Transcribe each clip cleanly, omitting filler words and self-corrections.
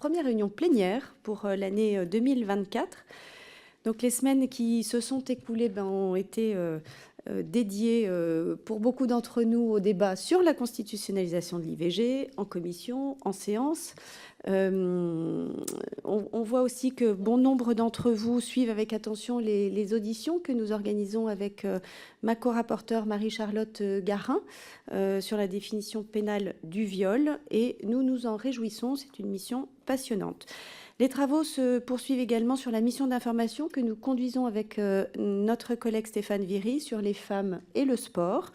première réunion plénière pour l'année 2024. Donc les semaines qui se sont écoulées ont été dédiées pour beaucoup d'entre nous au débat sur la constitutionnalisation de l'IVG, en commission, en séance. On voit aussi que bon nombre d'entre vous suivent avec attention les auditions que nous organisons avec ma co-rapporteure Marie-Charlotte Garin sur la définition pénale du viol, et nous nous en réjouissons, c'est une mission passionnante. Les travaux se poursuivent également sur la mission d'information que nous conduisons avec notre collègue Stéphane Viry sur les femmes et le sport.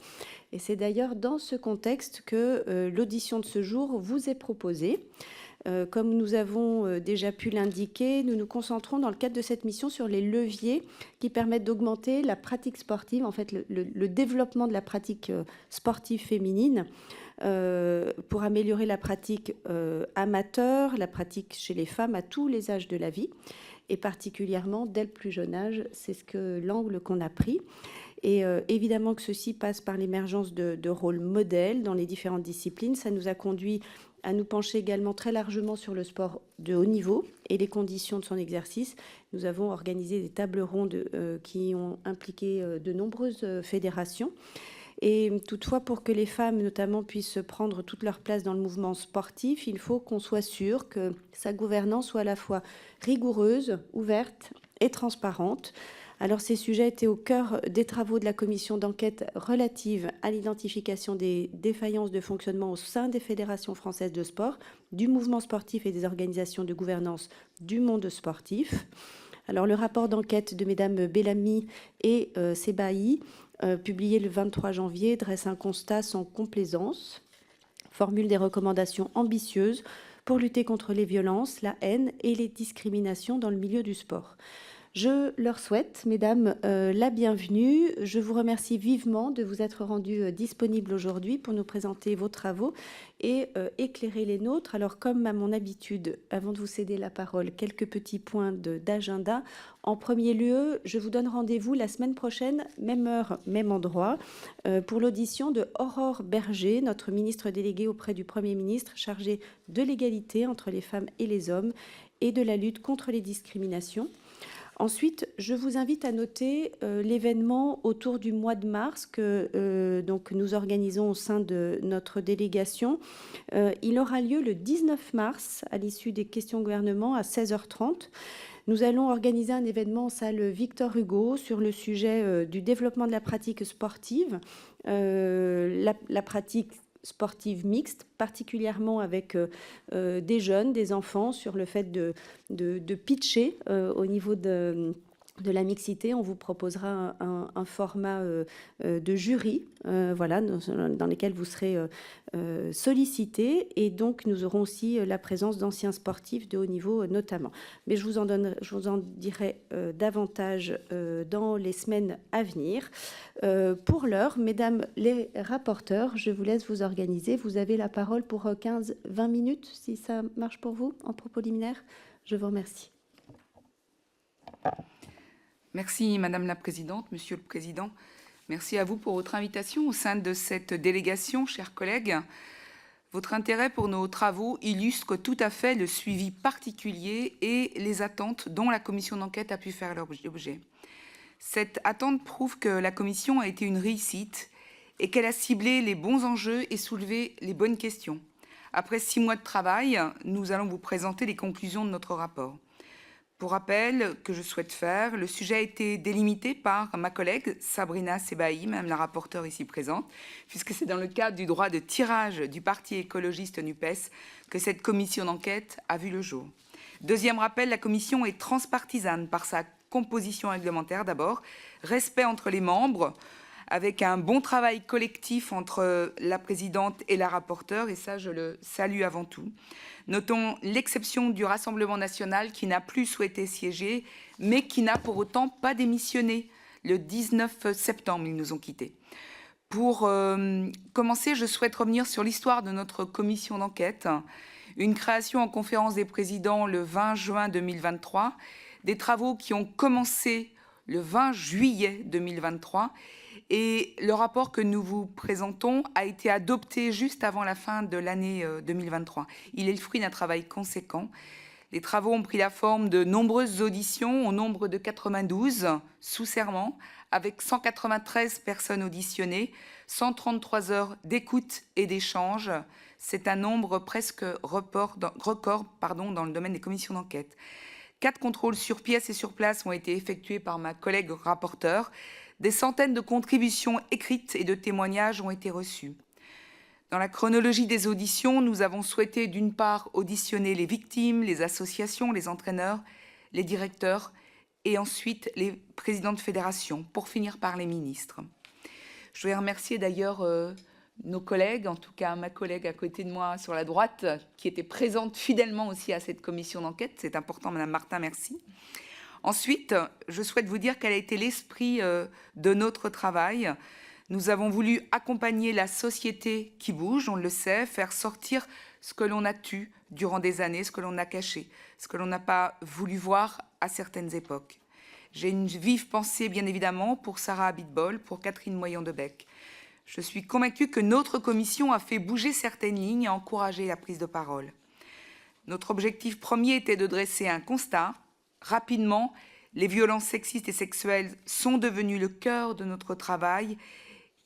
Et c'est d'ailleurs dans ce contexte que l'audition de ce jour vous est proposée. Comme nous avons déjà pu l'indiquer, nous nous concentrons dans le cadre de cette mission sur les leviers qui permettent d'augmenter la pratique sportive, en fait le développement de la pratique sportive féminine, pour améliorer la pratique amateur, la pratique chez les femmes à tous les âges de la vie, et particulièrement dès le plus jeune âge. C'est l'angle qu'on a pris. Et évidemment que ceci passe par l'émergence de rôles modèles dans les différentes disciplines. Ça nous a conduit à nous pencher également très largement sur le sport de haut niveau et les conditions de son exercice. Nous avons organisé des tables rondes qui ont impliqué de nombreuses fédérations. Et toutefois, pour que les femmes, notamment, puissent prendre toute leur place dans le mouvement sportif, il faut qu'on soit sûr que sa gouvernance soit à la fois rigoureuse, ouverte et transparente. Alors, ces sujets étaient au cœur des travaux de la commission d'enquête relative à l'identification des défaillances de fonctionnement au sein des fédérations françaises de sport, du mouvement sportif et des organisations de gouvernance du monde sportif. Alors, le rapport d'enquête de mesdames Bellamy et Sebaï, publié le 23 janvier, dresse un constat sans complaisance, formule des recommandations ambitieuses pour lutter contre les violences, la haine et les discriminations dans le milieu du sport. Je leur souhaite, mesdames, la bienvenue. Je vous remercie vivement de vous être rendues disponibles aujourd'hui pour nous présenter vos travaux et éclairer les nôtres. Alors, comme à mon habitude, avant de vous céder la parole, quelques petits points d'agenda. En premier lieu, je vous donne rendez-vous la semaine prochaine, même heure, même endroit, pour l'audition de Aurore Berger, notre ministre déléguée auprès du Premier ministre, chargée de l'égalité entre les femmes et les hommes et de la lutte contre les discriminations. Ensuite, je vous invite à noter l'événement autour du mois de mars que donc nous organisons au sein de notre délégation. Il aura lieu le 19 mars à l'issue des questions au gouvernement à 16h30. Nous allons organiser un événement en salle Victor Hugo sur le sujet du développement de la pratique sportive, la pratique sportive mixte, particulièrement avec des jeunes, des enfants, sur le fait de pitcher au niveau de la mixité. On vous proposera un format de jury, voilà, dans lequel vous serez sollicités, et donc nous aurons aussi la présence d'anciens sportifs de haut niveau notamment. Mais je vous en dirai davantage dans les semaines à venir. Pour l'heure, mesdames les rapporteurs, je vous laisse vous organiser. Vous avez la parole pour 15-20 minutes, si ça marche pour vous, en propos liminaire. Je vous remercie. Merci Madame la Présidente, Monsieur le Président. Merci à vous pour votre invitation au sein de cette délégation, chers collègues. Votre intérêt pour nos travaux illustre tout à fait le suivi particulier et les attentes dont la commission d'enquête a pu faire l'objet. Cette attente prouve que la commission a été une réussite et qu'elle a ciblé les bons enjeux et soulevé les bonnes questions. Après 6 mois de travail, nous allons vous présenter les conclusions de notre rapport. Pour rappel que je souhaite faire, le sujet a été délimité par ma collègue Sabrina Sebaï, même la rapporteure ici présente, puisque c'est dans le cadre du droit de tirage du Parti écologiste NUPES que cette commission d'enquête a vu le jour. Deuxième rappel, la commission est transpartisane par sa composition réglementaire d'abord, respect entre les membres, avec un bon travail collectif entre la présidente et la rapporteure, et ça je le salue avant tout. Notons l'exception du Rassemblement national qui n'a plus souhaité siéger, mais qui n'a pour autant pas démissionné. Le 19 septembre, ils nous ont quittés. Pour commencer, je souhaite revenir sur l'histoire de notre commission d'enquête. Une création en conférence des présidents le 20 juin 2023, des travaux qui ont commencé le 20 juillet 2023 et le rapport que nous vous présentons a été adopté juste avant la fin de l'année 2023. Il est le fruit d'un travail conséquent. Les travaux ont pris la forme de nombreuses auditions au nombre de 92 sous serment, avec 193 personnes auditionnées, 133 heures d'écoute et d'échange. C'est un nombre presque record dans le domaine des commissions d'enquête. 4 contrôles sur pièce et sur place ont été effectués par ma collègue rapporteure. Des centaines de contributions écrites et de témoignages ont été reçus. Dans la chronologie des auditions, nous avons souhaité d'une part auditionner les victimes, les associations, les entraîneurs, les directeurs et ensuite les présidents de fédération, pour finir par les ministres. Je voudrais remercier d'ailleurs nos collègues, en tout cas ma collègue à côté de moi sur la droite, qui était présente fidèlement aussi à cette commission d'enquête. C'est important, Madame Martin, merci. Ensuite, je souhaite vous dire quel a été l'esprit de notre travail. Nous avons voulu accompagner la société qui bouge, on le sait, faire sortir ce que l'on a tué durant des années, ce que l'on a caché, ce que l'on n'a pas voulu voir à certaines époques. J'ai une vive pensée, bien évidemment, pour Sarah Abitbol, pour Catherine Moyon-Debec. Je suis convaincue que notre commission a fait bouger certaines lignes et encouragé la prise de parole. Notre objectif premier était de dresser un constat. Rapidement, les violences sexistes et sexuelles sont devenues le cœur de notre travail,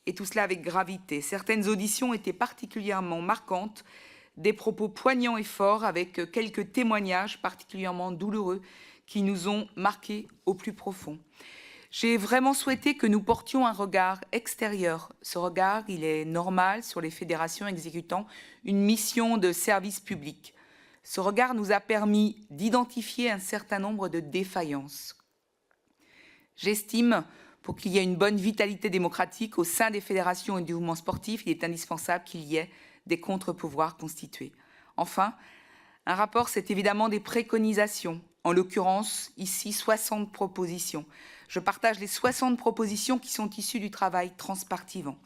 et tout cela avec gravité. Certaines auditions étaient particulièrement marquantes, des propos poignants et forts, avec quelques témoignages particulièrement douloureux qui nous ont marqués au plus profond. J'ai vraiment souhaité que nous portions un regard extérieur. Ce regard, il est normal sur les fédérations exécutant une mission de service public. Ce regard nous a permis d'identifier un certain nombre de défaillances. J'estime, pour qu'il y ait une bonne vitalité démocratique au sein des fédérations et du mouvement sportif, il est indispensable qu'il y ait des contre-pouvoirs constitués. Enfin, un rapport, c'est évidemment des préconisations. En l'occurrence, ici, 60 propositions. Je partage les 60 propositions qui sont issues du travail transpartisan.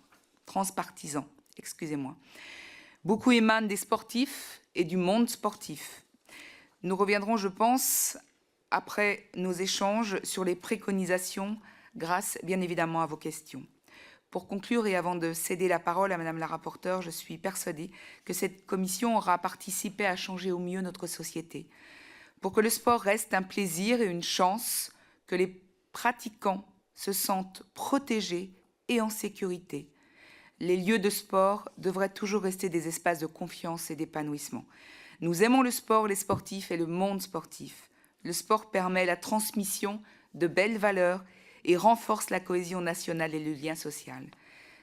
Beaucoup émanent des sportifs et du monde sportif. Nous reviendrons, je pense, après nos échanges sur les préconisations, grâce bien évidemment à vos questions. Pour conclure et avant de céder la parole à Madame la rapporteure, je suis persuadée que cette commission aura participé à changer au mieux notre société. Pour que le sport reste un plaisir et une chance, que les pratiquants se sentent protégés et en sécurité. Les lieux de sport devraient toujours rester des espaces de confiance et d'épanouissement. Nous aimons le sport, les sportifs et le monde sportif. Le sport permet la transmission de belles valeurs et renforce la cohésion nationale et le lien social.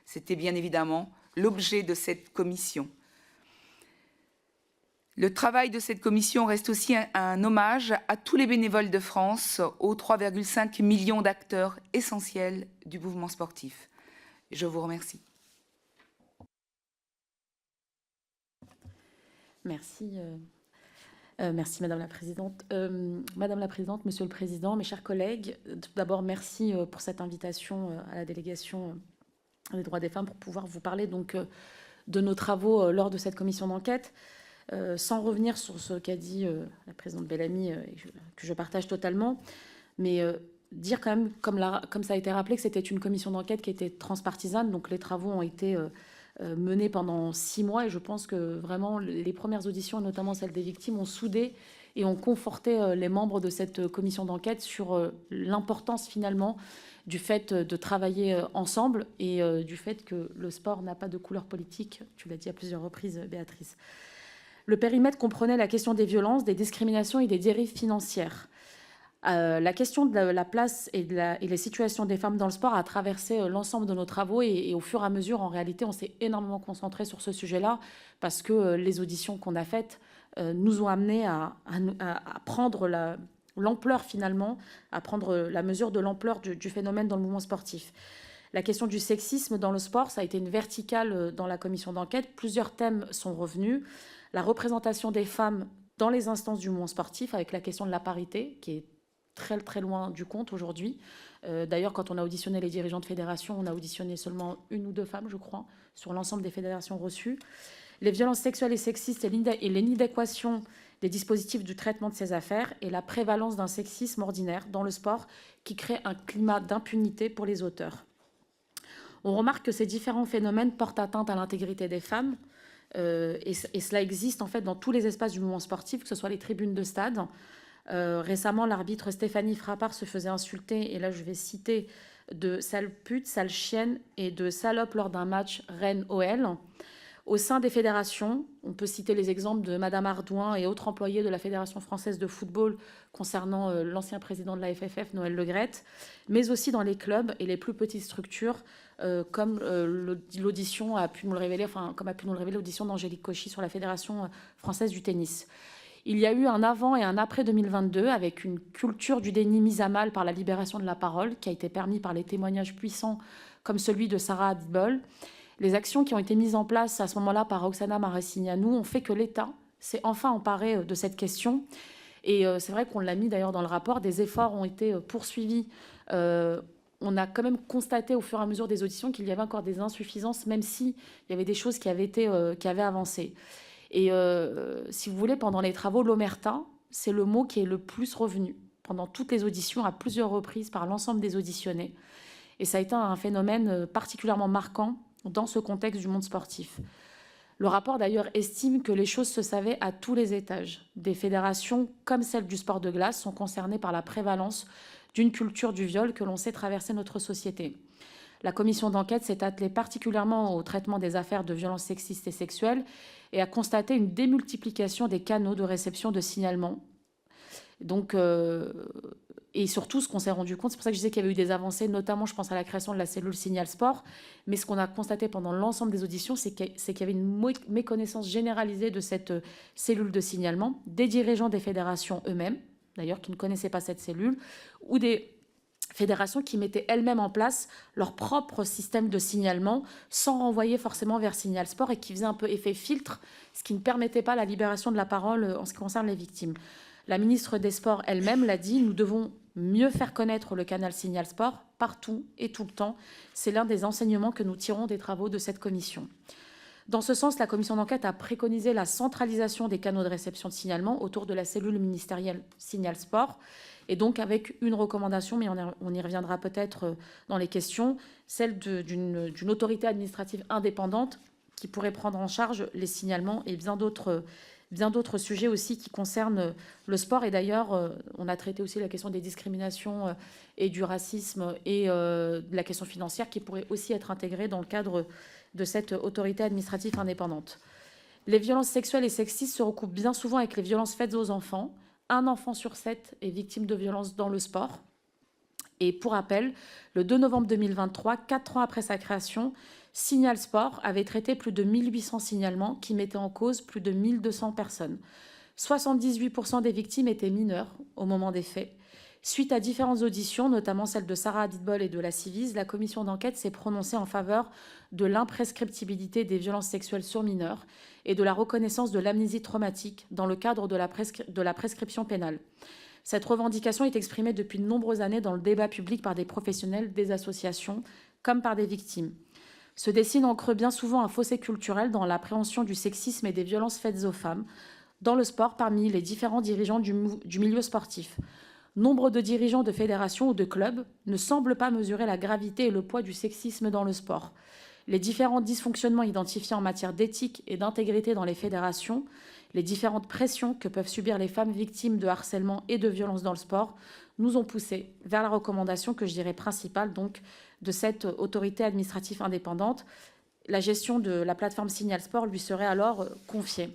C'était bien évidemment l'objet de cette commission. Le travail de cette commission reste aussi un hommage à tous les bénévoles de France, aux 3,5 millions d'acteurs essentiels du mouvement sportif. Je vous remercie. Merci. Merci Madame la Présidente. Madame la Présidente, Monsieur le Président, mes chers collègues, tout d'abord merci pour cette invitation à la délégation des droits des femmes pour pouvoir vous parler donc de nos travaux lors de cette commission d'enquête. Sans revenir sur ce qu'a dit la présidente Bellamy, que je partage totalement, mais dire quand même, comme ça a été rappelé, que c'était une commission d'enquête qui était transpartisane, donc les travaux ont été menés pendant 6 mois, et je pense que vraiment les premières auditions, notamment celles des victimes, ont soudé et ont conforté les membres de cette commission d'enquête sur l'importance finalement du fait de travailler ensemble et du fait que le sport n'a pas de couleur politique, tu l'as dit à plusieurs reprises, Béatrice. Le périmètre comprenait la question des violences, des discriminations et des dérives financières. La question de la place et les situations des femmes dans le sport a traversé l'ensemble de nos travaux et au fur et à mesure, en réalité, on s'est énormément concentré sur ce sujet-là parce que les auditions qu'on a faites nous ont amené à prendre l'ampleur finalement, à prendre la mesure de l'ampleur du phénomène dans le mouvement sportif. La question du sexisme dans le sport, ça a été une verticale dans la commission d'enquête. Plusieurs thèmes sont revenus. La représentation des femmes dans les instances du mouvement sportif avec la question de la parité, qui est très, très loin du compte aujourd'hui. D'ailleurs, quand on a auditionné les dirigeants de fédération, on a auditionné seulement 1 ou 2 femmes, je crois, sur l'ensemble des fédérations reçues. Les violences sexuelles et sexistes et l'inadéquation des dispositifs du traitement de ces affaires et la prévalence d'un sexisme ordinaire dans le sport qui crée un climat d'impunité pour les auteurs. On remarque que ces différents phénomènes portent atteinte à l'intégrité des femmes et cela existe en fait dans tous les espaces du mouvement sportif, que ce soit les tribunes de stade. Récemment, l'arbitre Stéphanie Frappard se faisait insulter, et là je vais citer, de sale pute, sale chienne et de salope lors d'un match Rennes-OL. Au sein des fédérations, on peut citer les exemples de Madame Ardouin et autres employés de la Fédération française de football concernant l'ancien président de la FFF, Noël Le Graët, mais aussi dans les clubs et les plus petites structures, comme l'audition a pu nous le révéler, comme a pu nous le révéler l'audition d'Angélique Cauchy sur la Fédération française du tennis. Il y a eu un avant et un après 2022 avec une culture du déni mise à mal par la libération de la parole qui a été permis par les témoignages puissants comme celui de Sarah Abitbol. Les actions qui ont été mises en place à ce moment-là par Roxana Maracineanu ont fait que l'État s'est enfin emparé de cette question. Et c'est vrai qu'on l'a mis d'ailleurs dans le rapport, des efforts ont été poursuivis. On a quand même constaté au fur et à mesure des auditions qu'il y avait encore des insuffisances, même s'il y avait des choses qui avaient avancé. Et si vous voulez, pendant les travaux, l'omerta, c'est le mot qui est le plus revenu pendant toutes les auditions, à plusieurs reprises par l'ensemble des auditionnés. Et ça a été un phénomène particulièrement marquant dans ce contexte du monde sportif. Le rapport d'ailleurs estime que les choses se savaient à tous les étages. Des fédérations comme celle du sport de glace sont concernées par la prévalence d'une culture du viol que l'on sait traverser notre société. La commission d'enquête s'est attelée particulièrement au traitement des affaires de violences sexistes et sexuelles et a constaté une démultiplication des canaux de réception de signalements. Donc, et surtout, ce qu'on s'est rendu compte, c'est pour ça que je disais qu'il y avait eu des avancées, notamment je pense à la création de la cellule Signal Sport, mais ce qu'on a constaté pendant l'ensemble des auditions, c'est qu'il y avait une méconnaissance généralisée de cette cellule de signalement, des dirigeants des fédérations eux-mêmes, d'ailleurs qui ne connaissaient pas cette cellule, ou des fédérations qui mettaient elles-mêmes en place leur propre système de signalement sans renvoyer forcément vers Signal Sport et qui faisait un peu effet filtre, ce qui ne permettait pas la libération de la parole en ce qui concerne les victimes. La ministre des Sports elle-même l'a dit, nous devons mieux faire connaître le canal Signal Sport partout et tout le temps. C'est l'un des enseignements que nous tirons des travaux de cette commission. Dans ce sens, la commission d'enquête a préconisé la centralisation des canaux de réception de signalement autour de la cellule ministérielle Signal Sport, et donc avec une recommandation, mais on y reviendra peut-être dans les questions, celle d'une autorité administrative indépendante qui pourrait prendre en charge les signalements et bien d'autres sujets aussi qui concernent le sport. Et d'ailleurs, on a traité aussi la question des discriminations et du racisme et de la question financière qui pourrait aussi être intégrée dans le cadre de cette autorité administrative indépendante. Les violences sexuelles et sexistes se recoupent bien souvent avec les violences faites aux enfants. 1 enfant sur 7 est victime de violences dans le sport. Et pour rappel, le 2 novembre 2023, 4 ans après sa création, Signal Sport avait traité plus de 1800 signalements qui mettaient en cause plus de 1200 personnes. 78% des victimes étaient mineures au moment des faits. Suite à différentes auditions, notamment celle de Sarah Abitbol et de la Civis, la commission d'enquête s'est prononcée en faveur de l'imprescriptibilité des violences sexuelles sur mineurs et de la reconnaissance de l'amnésie traumatique dans le cadre de la prescription pénale. Cette revendication est exprimée depuis de nombreuses années dans le débat public par des professionnels, des associations, comme par des victimes. Se dessine en creux bien souvent un fossé culturel dans l'appréhension du sexisme et des violences faites aux femmes dans le sport parmi les différents dirigeants du milieu sportif. Nombre de dirigeants de fédérations ou de clubs ne semblent pas mesurer la gravité et le poids du sexisme dans le sport. Les différents dysfonctionnements identifiés en matière d'éthique et d'intégrité dans les fédérations, les différentes pressions que peuvent subir les femmes victimes de harcèlement et de violences dans le sport, nous ont poussés vers la recommandation que je dirais principale donc, de cette autorité administrative indépendante. La gestion de la plateforme Signal Sport lui serait alors confiée.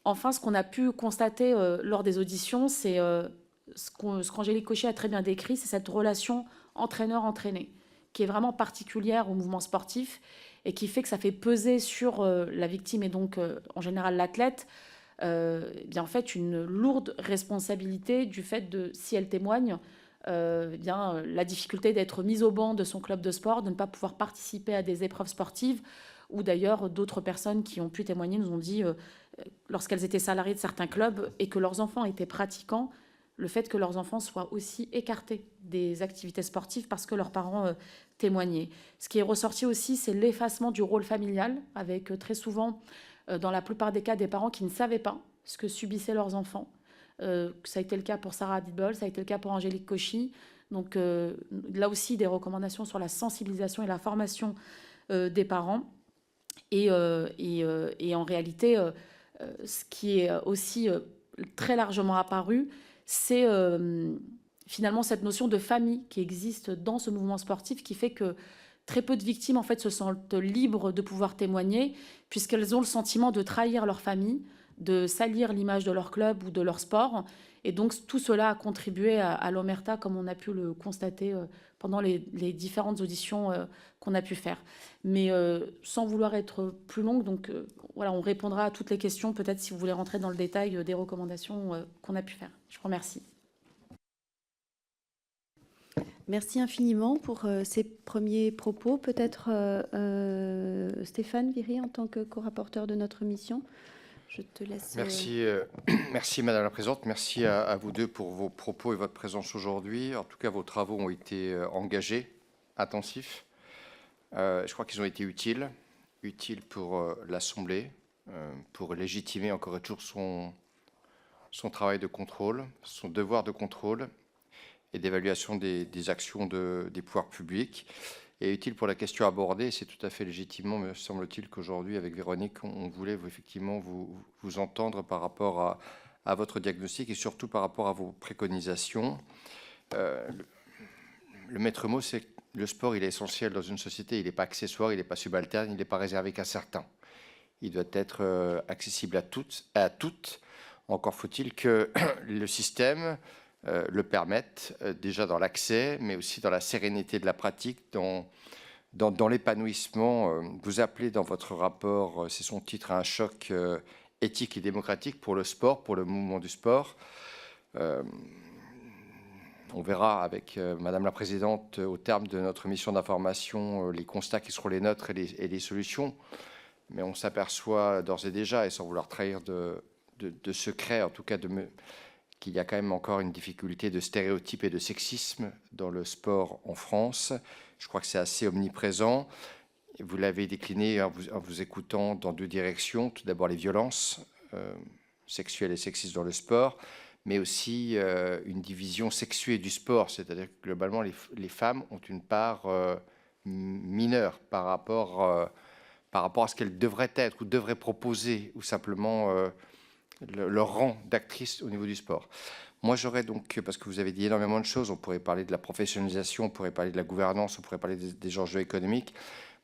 Enfin, ce qu'on a pu constater lors des auditions, c'est ce qu'Angélique Cauchy a très bien décrit, c'est cette relation entraîneur-entraîné, qui est vraiment particulière au mouvement sportif et qui fait que ça fait peser sur la victime et donc en général l'athlète, en fait une lourde responsabilité du fait de, si elle témoigne, la difficulté d'être mise au banc de son club de sport, de ne pas pouvoir participer à des épreuves sportives, ou d'ailleurs d'autres personnes qui ont pu témoigner nous ont dit, lorsqu'elles étaient salariées de certains clubs et que leurs enfants étaient pratiquants, le fait que leurs enfants soient aussi écartés des activités sportives parce que leurs parents témoignaient. Ce qui est ressorti aussi, c'est l'effacement du rôle familial, avec très souvent, dans la plupart des cas, des parents qui ne savaient pas ce que subissaient leurs enfants. Ça a été le cas pour Sarah Abitbol, ça a été le cas pour Angélique Cauchy. Donc là aussi, des recommandations sur la sensibilisation et la formation des parents. Et en réalité, ce qui est aussi très largement apparu, c'est finalement cette notion de famille qui existe dans ce mouvement sportif, qui fait que très peu de victimes en fait se sentent libres de pouvoir témoigner, puisqu'elles ont le sentiment de trahir leur famille, de salir l'image de leur club ou de leur sport. Et donc tout cela a contribué à l'omerta, comme on a pu le constater pendant les différentes auditions qu'on a pu faire. Mais sans vouloir être plus longue, donc voilà, on répondra à toutes les questions, peut-être si vous voulez rentrer dans le détail des recommandations qu'on a pu faire. Je vous remercie. Merci infiniment pour ces premiers propos. Peut-être Stéphane Viry, en tant que co-rapporteur de notre mission. Je te laisse. Merci, merci Madame la Présidente. Merci à vous deux pour vos propos et votre présence aujourd'hui. En tout cas, vos travaux ont été engagés, intensifs. Je crois qu'ils ont été utiles pour l'Assemblée, pour légitimer encore et toujours son travail de contrôle, son devoir de contrôle et d'évaluation des actions des pouvoirs publics, et utile pour la question abordée. C'est tout à fait légitimement, me semble-t-il, qu'aujourd'hui, avec Véronique, on voulait effectivement vous entendre par rapport à votre diagnostic et surtout par rapport à vos préconisations. Le maître mot, c'est que le sport, il est essentiel dans une société. Il n'est pas accessoire, il n'est pas subalterne, il n'est pas réservé qu'à certains. Il doit être accessible à toutes. Encore faut-il que le système le permettent, déjà dans l'accès, mais aussi dans la sérénité de la pratique, dans l'épanouissement. Vous appelez dans votre rapport, c'est son titre, un choc éthique et démocratique pour le sport, pour le mouvement du sport. On verra avec Madame la Présidente, au terme de notre mission d'information, les constats qui seront les nôtres et les solutions. Mais on s'aperçoit d'ores et déjà, et sans vouloir trahir de secret, en tout cas qu'il y a quand même encore une difficulté de stéréotypes et de sexisme dans le sport en France. Je crois que c'est assez omniprésent. Vous l'avez décliné en vous écoutant dans deux directions. Tout d'abord, les violences sexuelles et sexistes dans le sport, mais aussi une division sexuée du sport. C'est-à-dire que globalement, les femmes ont une part mineure par rapport à ce qu'elles devraient être ou devraient proposer, ou simplement leur rang d'actrice au niveau du sport. Moi, j'aurais donc, parce que vous avez dit énormément de choses, on pourrait parler de la professionnalisation, on pourrait parler de la gouvernance, on pourrait parler des enjeux économiques.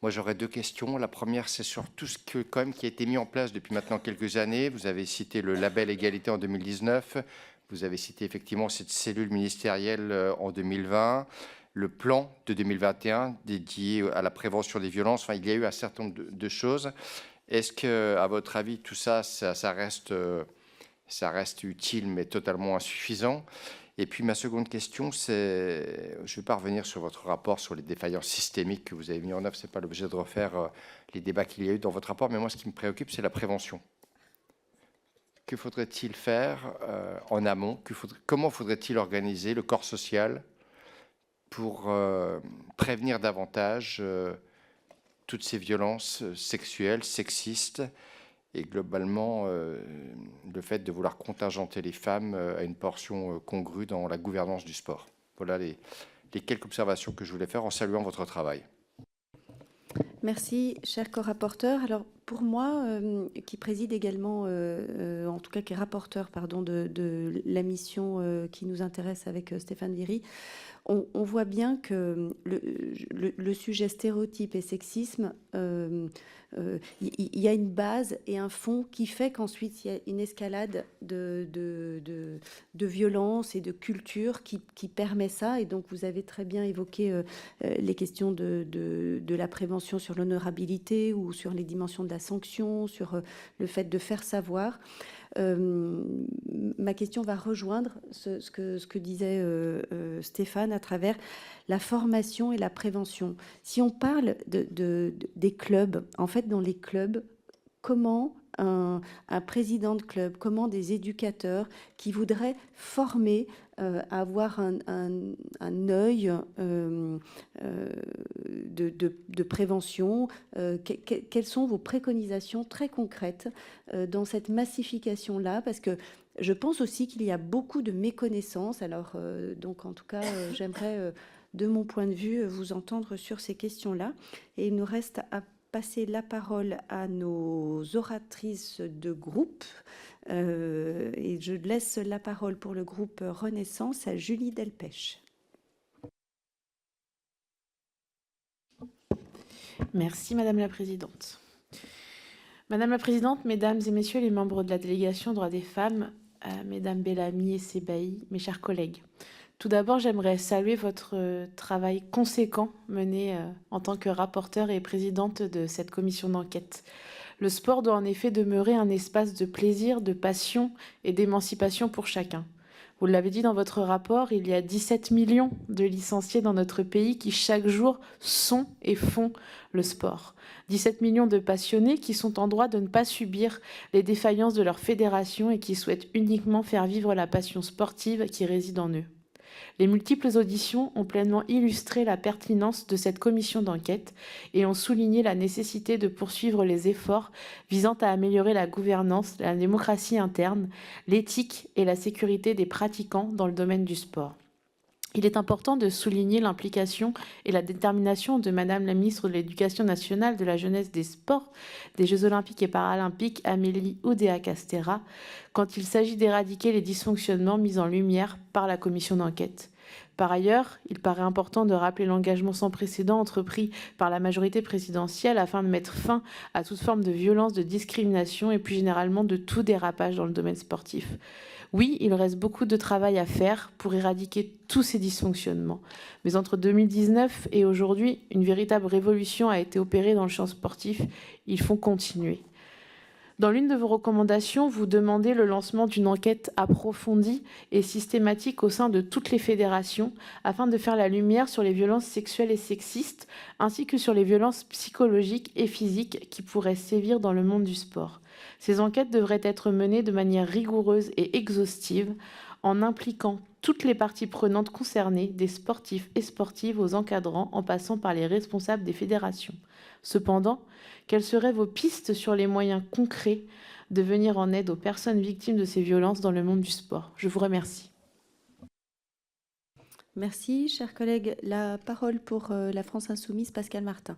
Moi, j'aurais deux questions. La première, c'est sur tout ce qui a été mis en place depuis maintenant quelques années. Vous avez cité le label égalité en 2019. Vous avez cité effectivement cette cellule ministérielle en 2020. Le plan de 2021 dédié à la prévention des violences. Enfin, il y a eu un certain nombre de choses. Est-ce que, à votre avis, tout ça, ça reste utile, mais totalement insuffisant? Et puis, ma seconde question, c'est, je ne vais pas revenir sur votre rapport sur les défaillances systémiques que vous avez mis en œuvre. Ce n'est pas l'objet de refaire les débats qu'il y a eu dans votre rapport. Mais moi, ce qui me préoccupe, c'est la prévention. Que faudrait-il faire en amont? Comment faudrait-il organiser le corps social pour prévenir davantage toutes ces violences sexuelles, sexistes, et globalement le fait de vouloir contingenter les femmes à une portion congrue dans la gouvernance du sport. Voilà les quelques observations que je voulais faire en saluant votre travail. Merci, cher co-rapporteur. Alors, pour moi, qui préside également, en tout cas qui est rapporteur de la mission qui nous intéresse avec Stéphane Viry, on voit bien que le sujet stéréotype et sexisme, il y a une base et un fond qui fait qu'ensuite il y a une escalade de violence et de culture qui permet ça. Et donc vous avez très bien évoqué les questions de la prévention sur l'honorabilité ou sur les dimensions de la sanction, sur le fait de faire savoir. Ma question va rejoindre ce que disait Stéphane à travers la formation et la prévention. Si on parle des clubs, en fait, dans les clubs, comment un président de club, comment des éducateurs qui voudraient former, avoir un œil de prévention, quelles sont vos préconisations très concrètes dans cette massification-là, parce que je pense aussi qu'il y a beaucoup de méconnaissances. Alors, donc, en tout cas, j'aimerais, de mon point de vue, vous entendre sur ces questions-là. Et il nous reste à passer la parole à nos oratrices de groupe. Et je laisse la parole pour le groupe Renaissance à Julie Delpech. Merci Madame la Présidente. Madame la Présidente, Mesdames et Messieurs les membres de la délégation droits des femmes, Mesdames Bellamy et Sebaï, mes chers collègues. Tout d'abord, j'aimerais saluer votre travail conséquent mené en tant que rapporteure et présidente de cette commission d'enquête. Le sport doit en effet demeurer un espace de plaisir, de passion et d'émancipation pour chacun. Vous l'avez dit dans votre rapport, il y a 17 millions de licenciés dans notre pays qui chaque jour sont et font le sport. 17 millions de passionnés qui sont en droit de ne pas subir les défaillances de leur fédération et qui souhaitent uniquement faire vivre la passion sportive qui réside en eux. Les multiples auditions ont pleinement illustré la pertinence de cette commission d'enquête et ont souligné la nécessité de poursuivre les efforts visant à améliorer la gouvernance, la démocratie interne, l'éthique et la sécurité des pratiquants dans le domaine du sport. Il est important de souligner l'implication et la détermination de Madame la ministre de l'Éducation nationale, de la jeunesse, des sports, des Jeux olympiques et paralympiques, Amélie Oudéa-Castéra, quand il s'agit d'éradiquer les dysfonctionnements mis en lumière par la commission d'enquête. Par ailleurs, il paraît important de rappeler l'engagement sans précédent entrepris par la majorité présidentielle afin de mettre fin à toute forme de violence, de discrimination et plus généralement de tout dérapage dans le domaine sportif. Oui, il reste beaucoup de travail à faire pour éradiquer tous ces dysfonctionnements. Mais entre 2019 et aujourd'hui, une véritable révolution a été opérée dans le champ sportif. Il faut continuer. Dans l'une de vos recommandations, vous demandez le lancement d'une enquête approfondie et systématique au sein de toutes les fédérations afin de faire la lumière sur les violences sexuelles et sexistes ainsi que sur les violences psychologiques et physiques qui pourraient sévir dans le monde du sport. Ces enquêtes devraient être menées de manière rigoureuse et exhaustive en impliquant toutes les parties prenantes concernées, des sportifs et sportives aux encadrants en passant par les responsables des fédérations. Cependant, quelles seraient vos pistes sur les moyens concrets de venir en aide aux personnes victimes de ces violences dans le monde du sport? Je vous remercie. Merci, chers collègues. La parole pour la France Insoumise, Pascal Martin.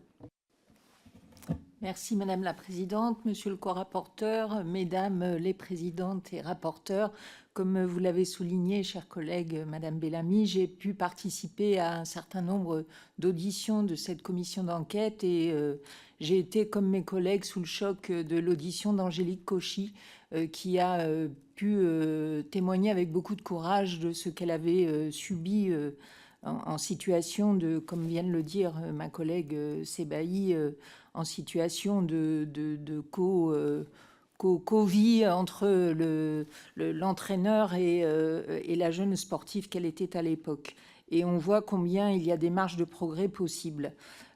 Merci Madame la Présidente, Monsieur le co-rapporteur, Mesdames les présidentes et rapporteurs. Comme vous l'avez souligné, chers collègues, Madame Bellamy, j'ai pu participer à un certain nombre d'auditions de cette commission d'enquête et j'ai été, comme mes collègues, sous le choc de l'audition d'Angélique Cauchy, qui a pu témoigner avec beaucoup de courage de ce qu'elle avait subi en situation de, comme vient de le dire ma collègue Sebaï, en situation de co-vie entre l'entraîneur et la jeune sportive qu'elle était à l'époque. Et on voit combien il y a des marges de progrès possibles.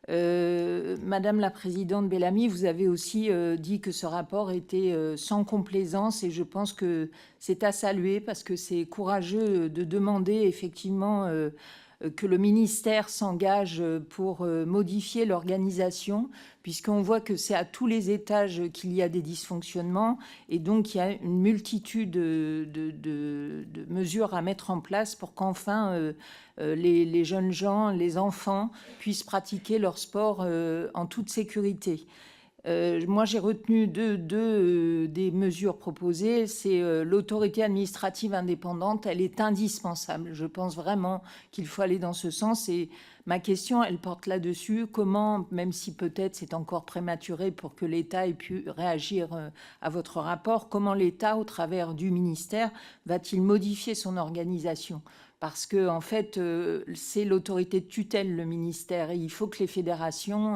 Madame la présidente Bellamy, vous avez aussi dit que ce rapport était sans complaisance et je pense que c'est à saluer parce que c'est courageux de demander effectivement que le ministère s'engage pour modifier l'organisation, puisqu'on voit que c'est à tous les étages qu'il y a des dysfonctionnements et donc il y a une multitude de mesures à mettre en place pour qu'enfin les jeunes gens, les enfants puissent pratiquer leur sport en toute sécurité. Moi, j'ai retenu des mesures proposées. C'est l'autorité administrative indépendante. Elle est indispensable. Je pense vraiment qu'il faut aller dans ce sens. Et ma question, elle porte là-dessus. Comment, même si peut-être c'est encore prématuré pour que l'État ait pu réagir à votre rapport, comment l'État, au travers du ministère, va-t-il modifier son organisation ? Parce que, en fait, c'est l'autorité de tutelle, le ministère. Et il faut que les fédérations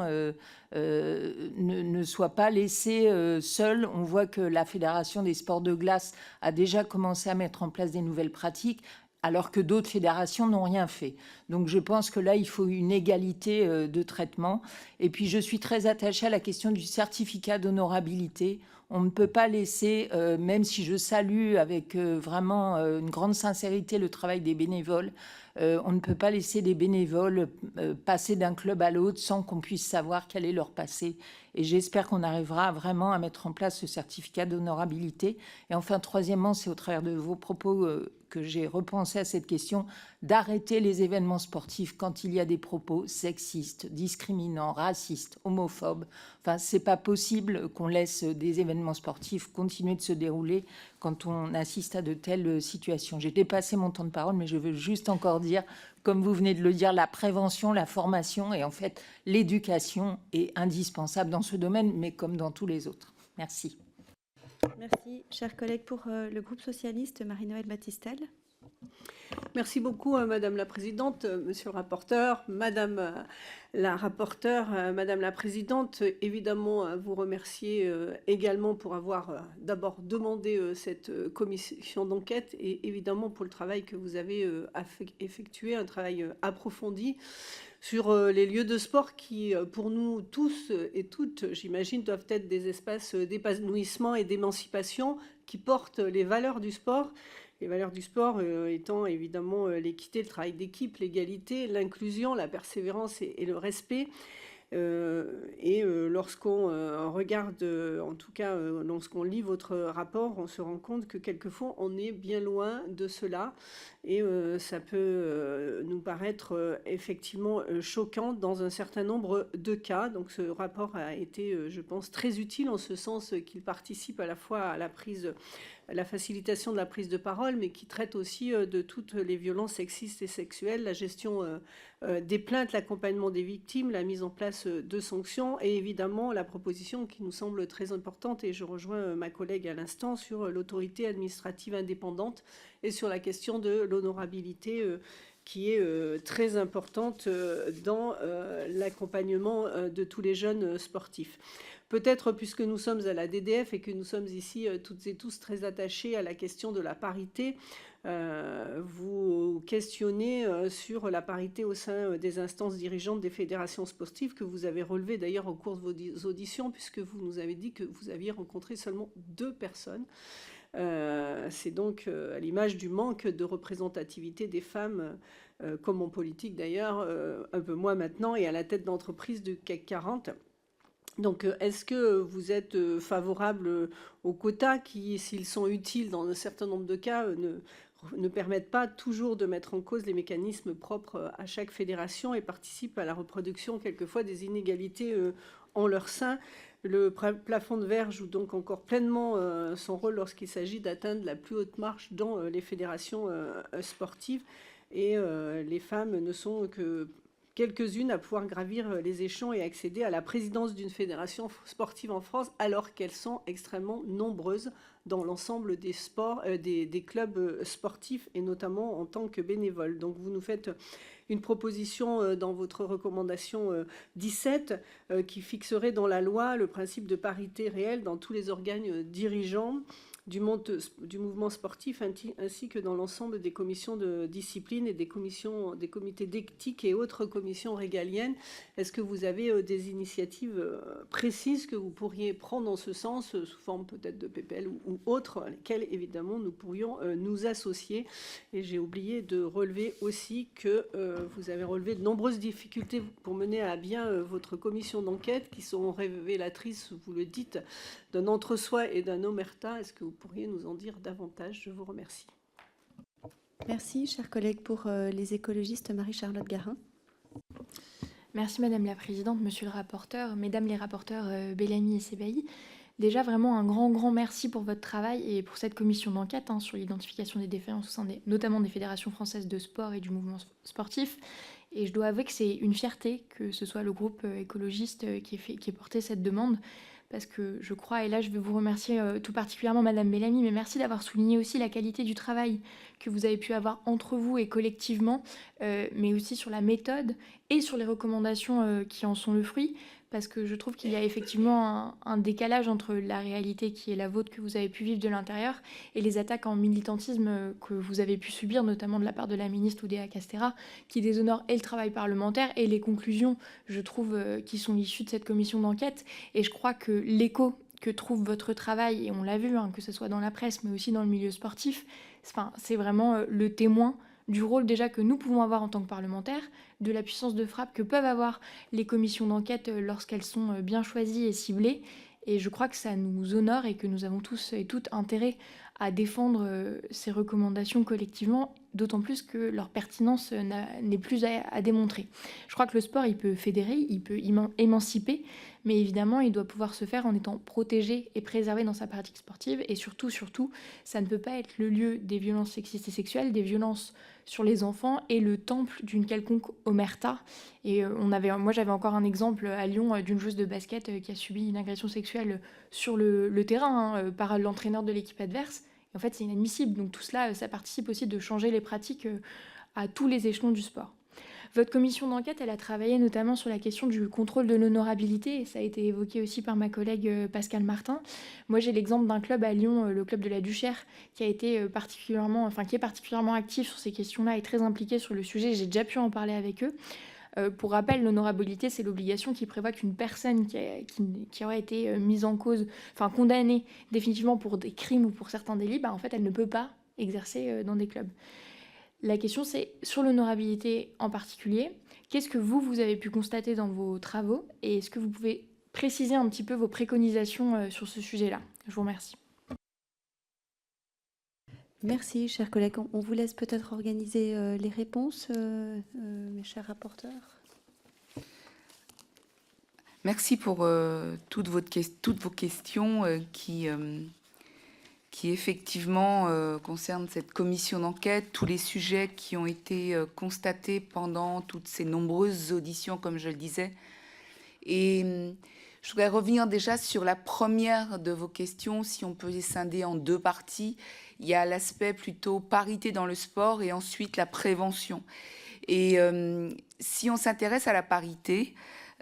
ne soient pas laissées seules. On voit que la Fédération des sports de glace a déjà commencé à mettre en place des nouvelles pratiques. alors que d'autres fédérations n'ont rien fait. Donc je pense que là, il faut une égalité de traitement. Et puis je suis très attachée à la question du certificat d'honorabilité. On ne peut pas laisser, même si je salue avec vraiment une grande sincérité le travail des bénévoles, on ne peut pas laisser des bénévoles passer d'un club à l'autre sans qu'on puisse savoir quel est leur passé. Et j'espère qu'on arrivera vraiment à mettre en place ce certificat d'honorabilité. Et enfin, troisièmement, c'est au travers de vos propos que j'ai repensé à cette question, d'arrêter les événements sportifs quand il y a des propos sexistes, discriminants, racistes, homophobes. Enfin, c'est pas possible qu'on laisse des événements sportifs continuer de se dérouler quand on assiste à de telles situations. J'ai dépassé mon temps de parole, mais je veux juste encore dire, comme vous venez de le dire, la prévention, la formation et en fait l'éducation est indispensable dans ce domaine, mais comme dans tous les autres. Merci. Merci, chers collègues. Pour le groupe socialiste, Marie-Noëlle Battistel. Merci beaucoup, Madame la Présidente, Monsieur le rapporteur, Madame la rapporteure, Madame la Présidente. Évidemment, vous remercier également pour avoir d'abord demandé cette commission d'enquête et évidemment pour le travail que vous avez effectué, un travail approfondi sur les lieux de sport qui, pour nous tous et toutes, j'imagine, doivent être des espaces d'épanouissement et d'émancipation qui portent les valeurs du sport. Les valeurs du sport étant évidemment l'équité, le travail d'équipe, l'égalité, l'inclusion, la persévérance et le respect. Lorsqu'on regarde, en tout cas, lorsqu'on lit votre rapport, on se rend compte que quelquefois, on est bien loin de cela. Et ça peut nous paraître effectivement choquant dans un certain nombre de cas. Donc ce rapport a été, je pense, très utile en ce sens qu'il participe à la fois à la facilitation de la prise de parole, mais qui traite aussi de toutes les violences sexistes et sexuelles, la gestion des plaintes, l'accompagnement des victimes, la mise en place de sanctions et évidemment la proposition qui nous semble très importante, et je rejoins ma collègue à l'instant, sur l'autorité administrative indépendante et sur la question de l'honorabilité qui est très importante dans l'accompagnement de tous les jeunes sportifs. Peut-être, puisque nous sommes à la DDF et que nous sommes ici toutes et tous très attachés à la question de la parité, vous questionnez sur la parité au sein des instances dirigeantes des fédérations sportives, que vous avez relevé d'ailleurs au cours de vos auditions, puisque vous nous avez dit que vous aviez rencontré seulement 2 personnes. C'est donc à l'image du manque de représentativité des femmes, comme en politique d'ailleurs, un peu moins maintenant, et à la tête d'entreprises du CAC 40. Donc, est-ce que vous êtes favorable aux quotas qui, s'ils sont utiles dans un certain nombre de cas, ne permettent pas toujours de mettre en cause les mécanismes propres à chaque fédération et participent à la reproduction quelquefois des inégalités en leur sein? Le plafond de verre joue donc encore pleinement son rôle lorsqu'il s'agit d'atteindre la plus haute marche dans les fédérations sportives, et les femmes ne sont que quelques-unes à pouvoir gravir les échelons et accéder à la présidence d'une fédération sportive en France, alors qu'elles sont extrêmement nombreuses dans l'ensemble des sports, des clubs sportifs, et notamment en tant que bénévoles. Donc vous nous faites une proposition dans votre recommandation 17 qui fixerait dans la loi le principe de parité réelle dans tous les organes dirigeants du mouvement sportif, ainsi que dans l'ensemble des commissions de discipline et des comités d'éthique et autres commissions régaliennes. Est-ce que vous avez des initiatives précises que vous pourriez prendre en ce sens, sous forme peut-être de PPL ou autres, à lesquelles évidemment nous pourrions nous associer? Et j'ai oublié de relever aussi que vous avez relevé de nombreuses difficultés pour mener à bien votre commission d'enquête, qui sont révélatrices, vous le dites, d'un entre-soi et d'un omerta. Est-ce que vous pourriez nous en dire davantage? Je vous remercie. Merci, chers collègues. Pour les écologistes, Marie-Charlotte Garin. Merci Madame la Présidente, Monsieur le rapporteur, Mesdames les rapporteurs Bellamy et Sebaï. Déjà, vraiment un grand merci pour votre travail et pour cette commission d'enquête sur l'identification des défaillances au sein notamment des fédérations françaises de sport et du mouvement sportif. Et je dois avouer que c'est une fierté que ce soit le groupe écologiste qui ait porté cette demande, parce que je crois, et là je veux vous remercier tout particulièrement Madame Bellamy, mais merci d'avoir souligné aussi la qualité du travail que vous avez pu avoir entre vous et collectivement, mais aussi sur la méthode et sur les recommandations qui en sont le fruit, parce que je trouve qu'il y a effectivement un décalage entre la réalité qui est la vôtre, que vous avez pu vivre de l'intérieur, et les attaques en militantisme que vous avez pu subir, notamment de la part de la ministre Oudéa Castéra, qui déshonorent et le travail parlementaire et les conclusions, je trouve, qui sont issues de cette commission d'enquête. Et je crois que l'écho que trouve votre travail, et on l'a vu, que ce soit dans la presse, mais aussi dans le milieu sportif, c'est vraiment le témoin du rôle déjà que nous pouvons avoir en tant que parlementaires, de la puissance de frappe que peuvent avoir les commissions d'enquête lorsqu'elles sont bien choisies et ciblées. Et je crois que ça nous honore et que nous avons tous et toutes intérêt à défendre ces recommandations collectivement, d'autant plus que leur pertinence n'est plus à démontrer. Je crois que le sport, il peut fédérer, il peut émanciper, mais évidemment, il doit pouvoir se faire en étant protégé et préservé dans sa pratique sportive. Et surtout, ça ne peut pas être le lieu des violences sexistes et sexuelles, des violences sur les enfants et le temple d'une quelconque omerta. Et moi, j'avais encore un exemple à Lyon d'une joueuse de basket qui a subi une agression sexuelle sur le terrain par l'entraîneur de l'équipe adverse. Et en fait, c'est inadmissible. Donc tout cela, ça participe aussi de changer les pratiques à tous les échelons du sport. Votre commission d'enquête, elle a travaillé notamment sur la question du contrôle de l'honorabilité, et ça a été évoqué aussi par ma collègue Pascale Martin. Moi, j'ai l'exemple d'un club à Lyon, le club de la Duchère, qui est particulièrement actif sur ces questions-là et très impliqué sur le sujet. J'ai déjà pu en parler avec eux. Pour rappel, l'honorabilité, c'est l'obligation qui prévoit qu'une personne qui aurait été mise en cause, condamnée définitivement pour des crimes ou pour certains délits, en fait, elle ne peut pas exercer dans des clubs. La question, c'est sur l'honorabilité en particulier. Qu'est-ce que vous avez pu constater dans vos travaux et est-ce que vous pouvez préciser un petit peu vos préconisations sur ce sujet-là? Je vous remercie. Merci, chers collègues. On vous laisse peut-être organiser les réponses, mes chers rapporteurs. Merci pour toutes vos questions qui effectivement concernent cette commission d'enquête, tous les sujets qui ont été constatés pendant toutes ces nombreuses auditions, comme je le disais. Et je voudrais revenir déjà sur la première de vos questions, si on peut les scinder en deux parties. Il y a l'aspect plutôt parité dans le sport et ensuite la prévention. Et si on s'intéresse à la parité,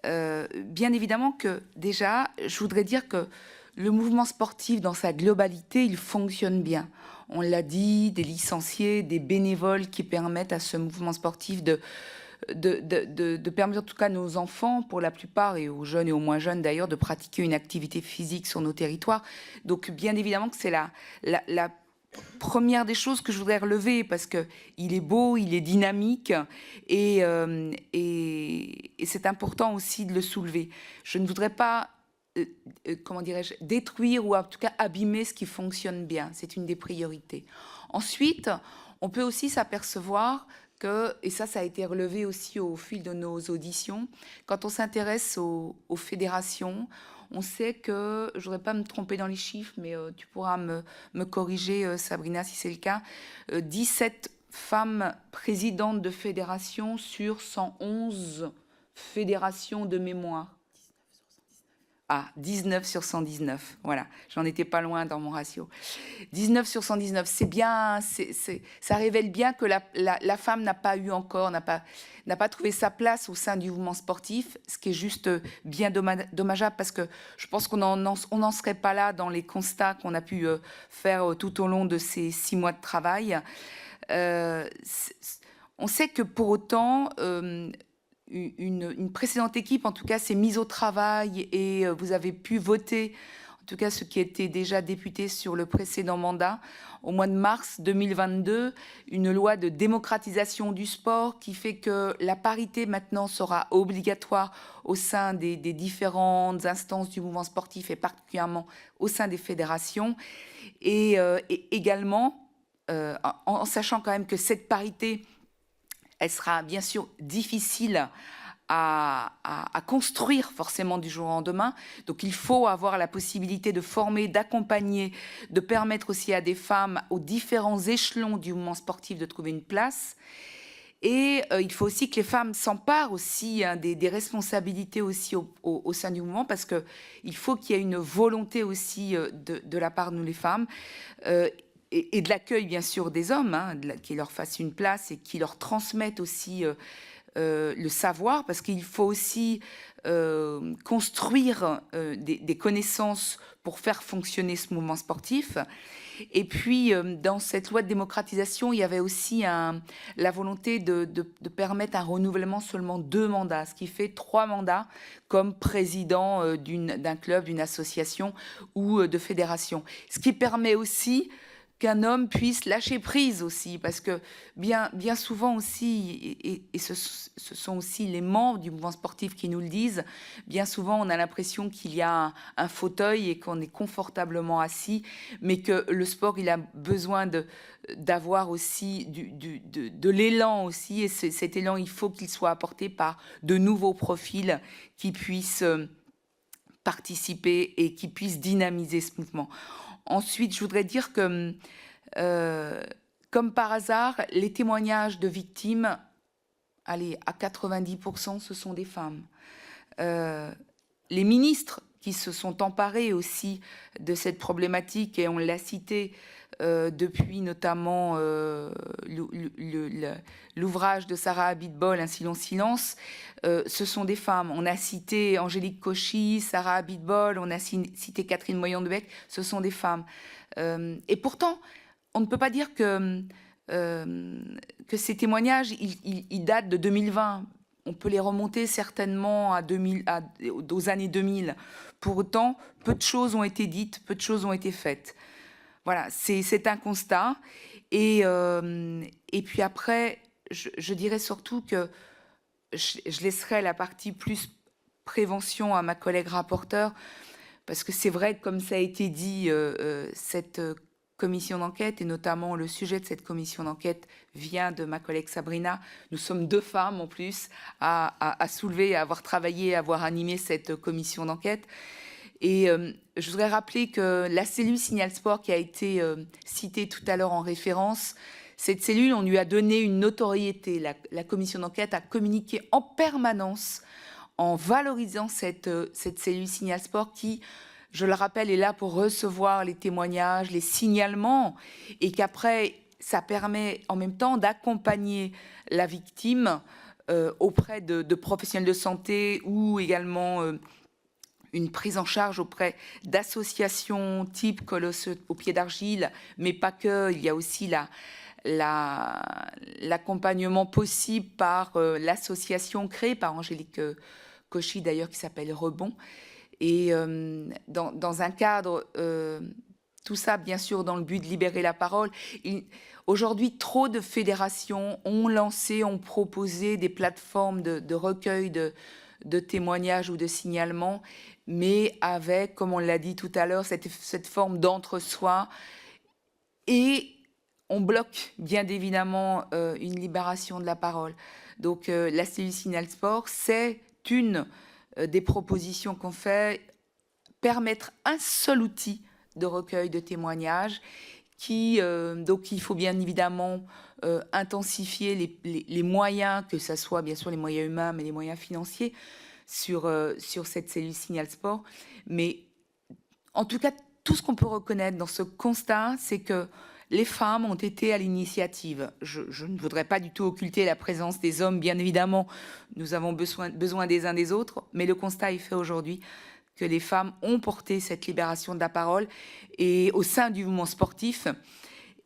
bien évidemment que déjà, je voudrais dire que le mouvement sportif dans sa globalité, il fonctionne bien. On l'a dit, des licenciés, des bénévoles qui permettent à ce mouvement sportif de permettre en tout cas à nos enfants, pour la plupart, et aux jeunes et aux moins jeunes d'ailleurs, de pratiquer une activité physique sur nos territoires. Donc bien évidemment que c'est la première des choses que je voudrais relever, parce qu'il est beau, il est dynamique, et c'est important aussi de le soulever. Je ne voudrais pas détruire ou en tout cas abîmer ce qui fonctionne bien. C'est une des priorités. Ensuite, on peut aussi s'apercevoir que, et ça a été relevé aussi au fil de nos auditions, quand on s'intéresse aux fédérations, on sait que, je ne voudrais pas me tromper dans les chiffres, mais tu pourras me corriger, Sabrina, si c'est le cas, 17 femmes présidentes de fédérations sur 111 fédérations de mémoire. 19 sur 119, voilà, j'en étais pas loin dans mon ratio. 19 sur 119, c'est bien, ça révèle bien que la femme n'a pas trouvé sa place au sein du mouvement sportif, ce qui est juste bien dommageable, parce que je pense qu'on n'en serait pas là dans les constats qu'on a pu faire tout au long de ces 6 mois de travail. On sait que pour autant, une précédente équipe, en tout cas, s'est mise au travail et vous avez pu voter, en tout cas, ce qui était déjà député sur le précédent mandat, au mois de mars 2022, une loi de démocratisation du sport qui fait que la parité maintenant sera obligatoire au sein des différentes instances du mouvement sportif et particulièrement au sein des fédérations. Et également, en sachant quand même que cette parité, elle sera bien sûr difficile à construire forcément du jour au lendemain. Donc il faut avoir la possibilité de former, d'accompagner, de permettre aussi à des femmes aux différents échelons du mouvement sportif de trouver une place. Et il faut aussi que les femmes s'emparent aussi des responsabilités aussi au sein du mouvement, parce qu'il faut qu'il y ait une volonté aussi de la part de nous les femmes, et de l'accueil bien sûr des hommes, qui leur fassent une place et qui leur transmettent aussi le savoir, parce qu'il faut aussi construire des connaissances pour faire fonctionner ce mouvement sportif. Et puis, dans cette loi de démocratisation, il y avait aussi la volonté de permettre un renouvellement seulement 2 mandats, ce qui fait 3 mandats comme président d'un club, d'une association ou de fédération. Ce qui permet aussi qu'un homme puisse lâcher prise aussi, parce que bien souvent aussi, et ce sont aussi les membres du mouvement sportif qui nous le disent, bien souvent on a l'impression qu'il y a un fauteuil et qu'on est confortablement assis, mais que le sport, il a besoin d'avoir aussi de l'élan aussi, et cet élan, il faut qu'il soit apporté par de nouveaux profils qui puissent participer et qui puissent dynamiser ce mouvement. Ensuite, je voudrais dire que, comme par hasard, les témoignages de victimes, allez, à 90%, ce sont des femmes. Les ministres qui se sont emparés aussi de cette problématique, et on l'a cité depuis notamment l'ouvrage de Sarah Abitbol, Un silence, silence, ce sont des femmes. On a cité Angélique Cauchy, Sarah Abitbol, on a cité Catherine Moyon-Debec, ce sont des femmes. Et pourtant, on ne peut pas dire que ces témoignages, ils datent de 2020. On peut les remonter certainement aux années 2000. Pour autant, peu de choses ont été dites, peu de choses ont été faites. Voilà, c'est un constat. Et puis après, je dirais surtout que je laisserai la partie plus prévention à ma collègue rapporteure, parce que c'est vrai, comme ça a été dit, cette commission d'enquête, et notamment le sujet de cette commission d'enquête vient de ma collègue Sabrina. Nous sommes 2 femmes en plus à soulever, à avoir travaillé, à avoir animé cette commission d'enquête. Et je voudrais rappeler que la cellule Signal Sport qui a été citée tout à l'heure en référence, cette cellule, on lui a donné une notoriété. La commission d'enquête a communiqué en permanence en valorisant cette cellule Signal Sport qui, je le rappelle, est là pour recevoir les témoignages, les signalements, et qu'après, ça permet en même temps d'accompagner la victime auprès de professionnels de santé, ou également une prise en charge auprès d'associations type Colosse au pied d'argile, mais pas que. Il y a aussi l'accompagnement possible par l'association créée par Angélique Cauchy, d'ailleurs, qui s'appelle Rebond. Et dans un cadre, tout ça, bien sûr, dans le but de libérer la parole. Aujourd'hui, trop de fédérations ont lancé, ont proposé des plateformes de recueil de témoignages ou de signalements, mais avec, comme on l'a dit tout à l'heure, cette forme d'entre-soi. Et on bloque, bien évidemment, une libération de la parole. Donc, la cellule Signal Sport, c'est une des propositions qu'on fait, permettre un seul outil de recueil de témoignages donc il faut bien évidemment intensifier les moyens, que ce soit bien sûr les moyens humains, mais les moyens financiers sur cette cellule Signal Sport. Mais en tout cas, tout ce qu'on peut reconnaître dans ce constat, c'est que les femmes ont été à l'initiative. Je ne voudrais pas du tout occulter la présence des hommes, bien évidemment. Nous avons besoin des uns des autres, mais le constat est fait aujourd'hui que les femmes ont porté cette libération de la parole et au sein du mouvement sportif.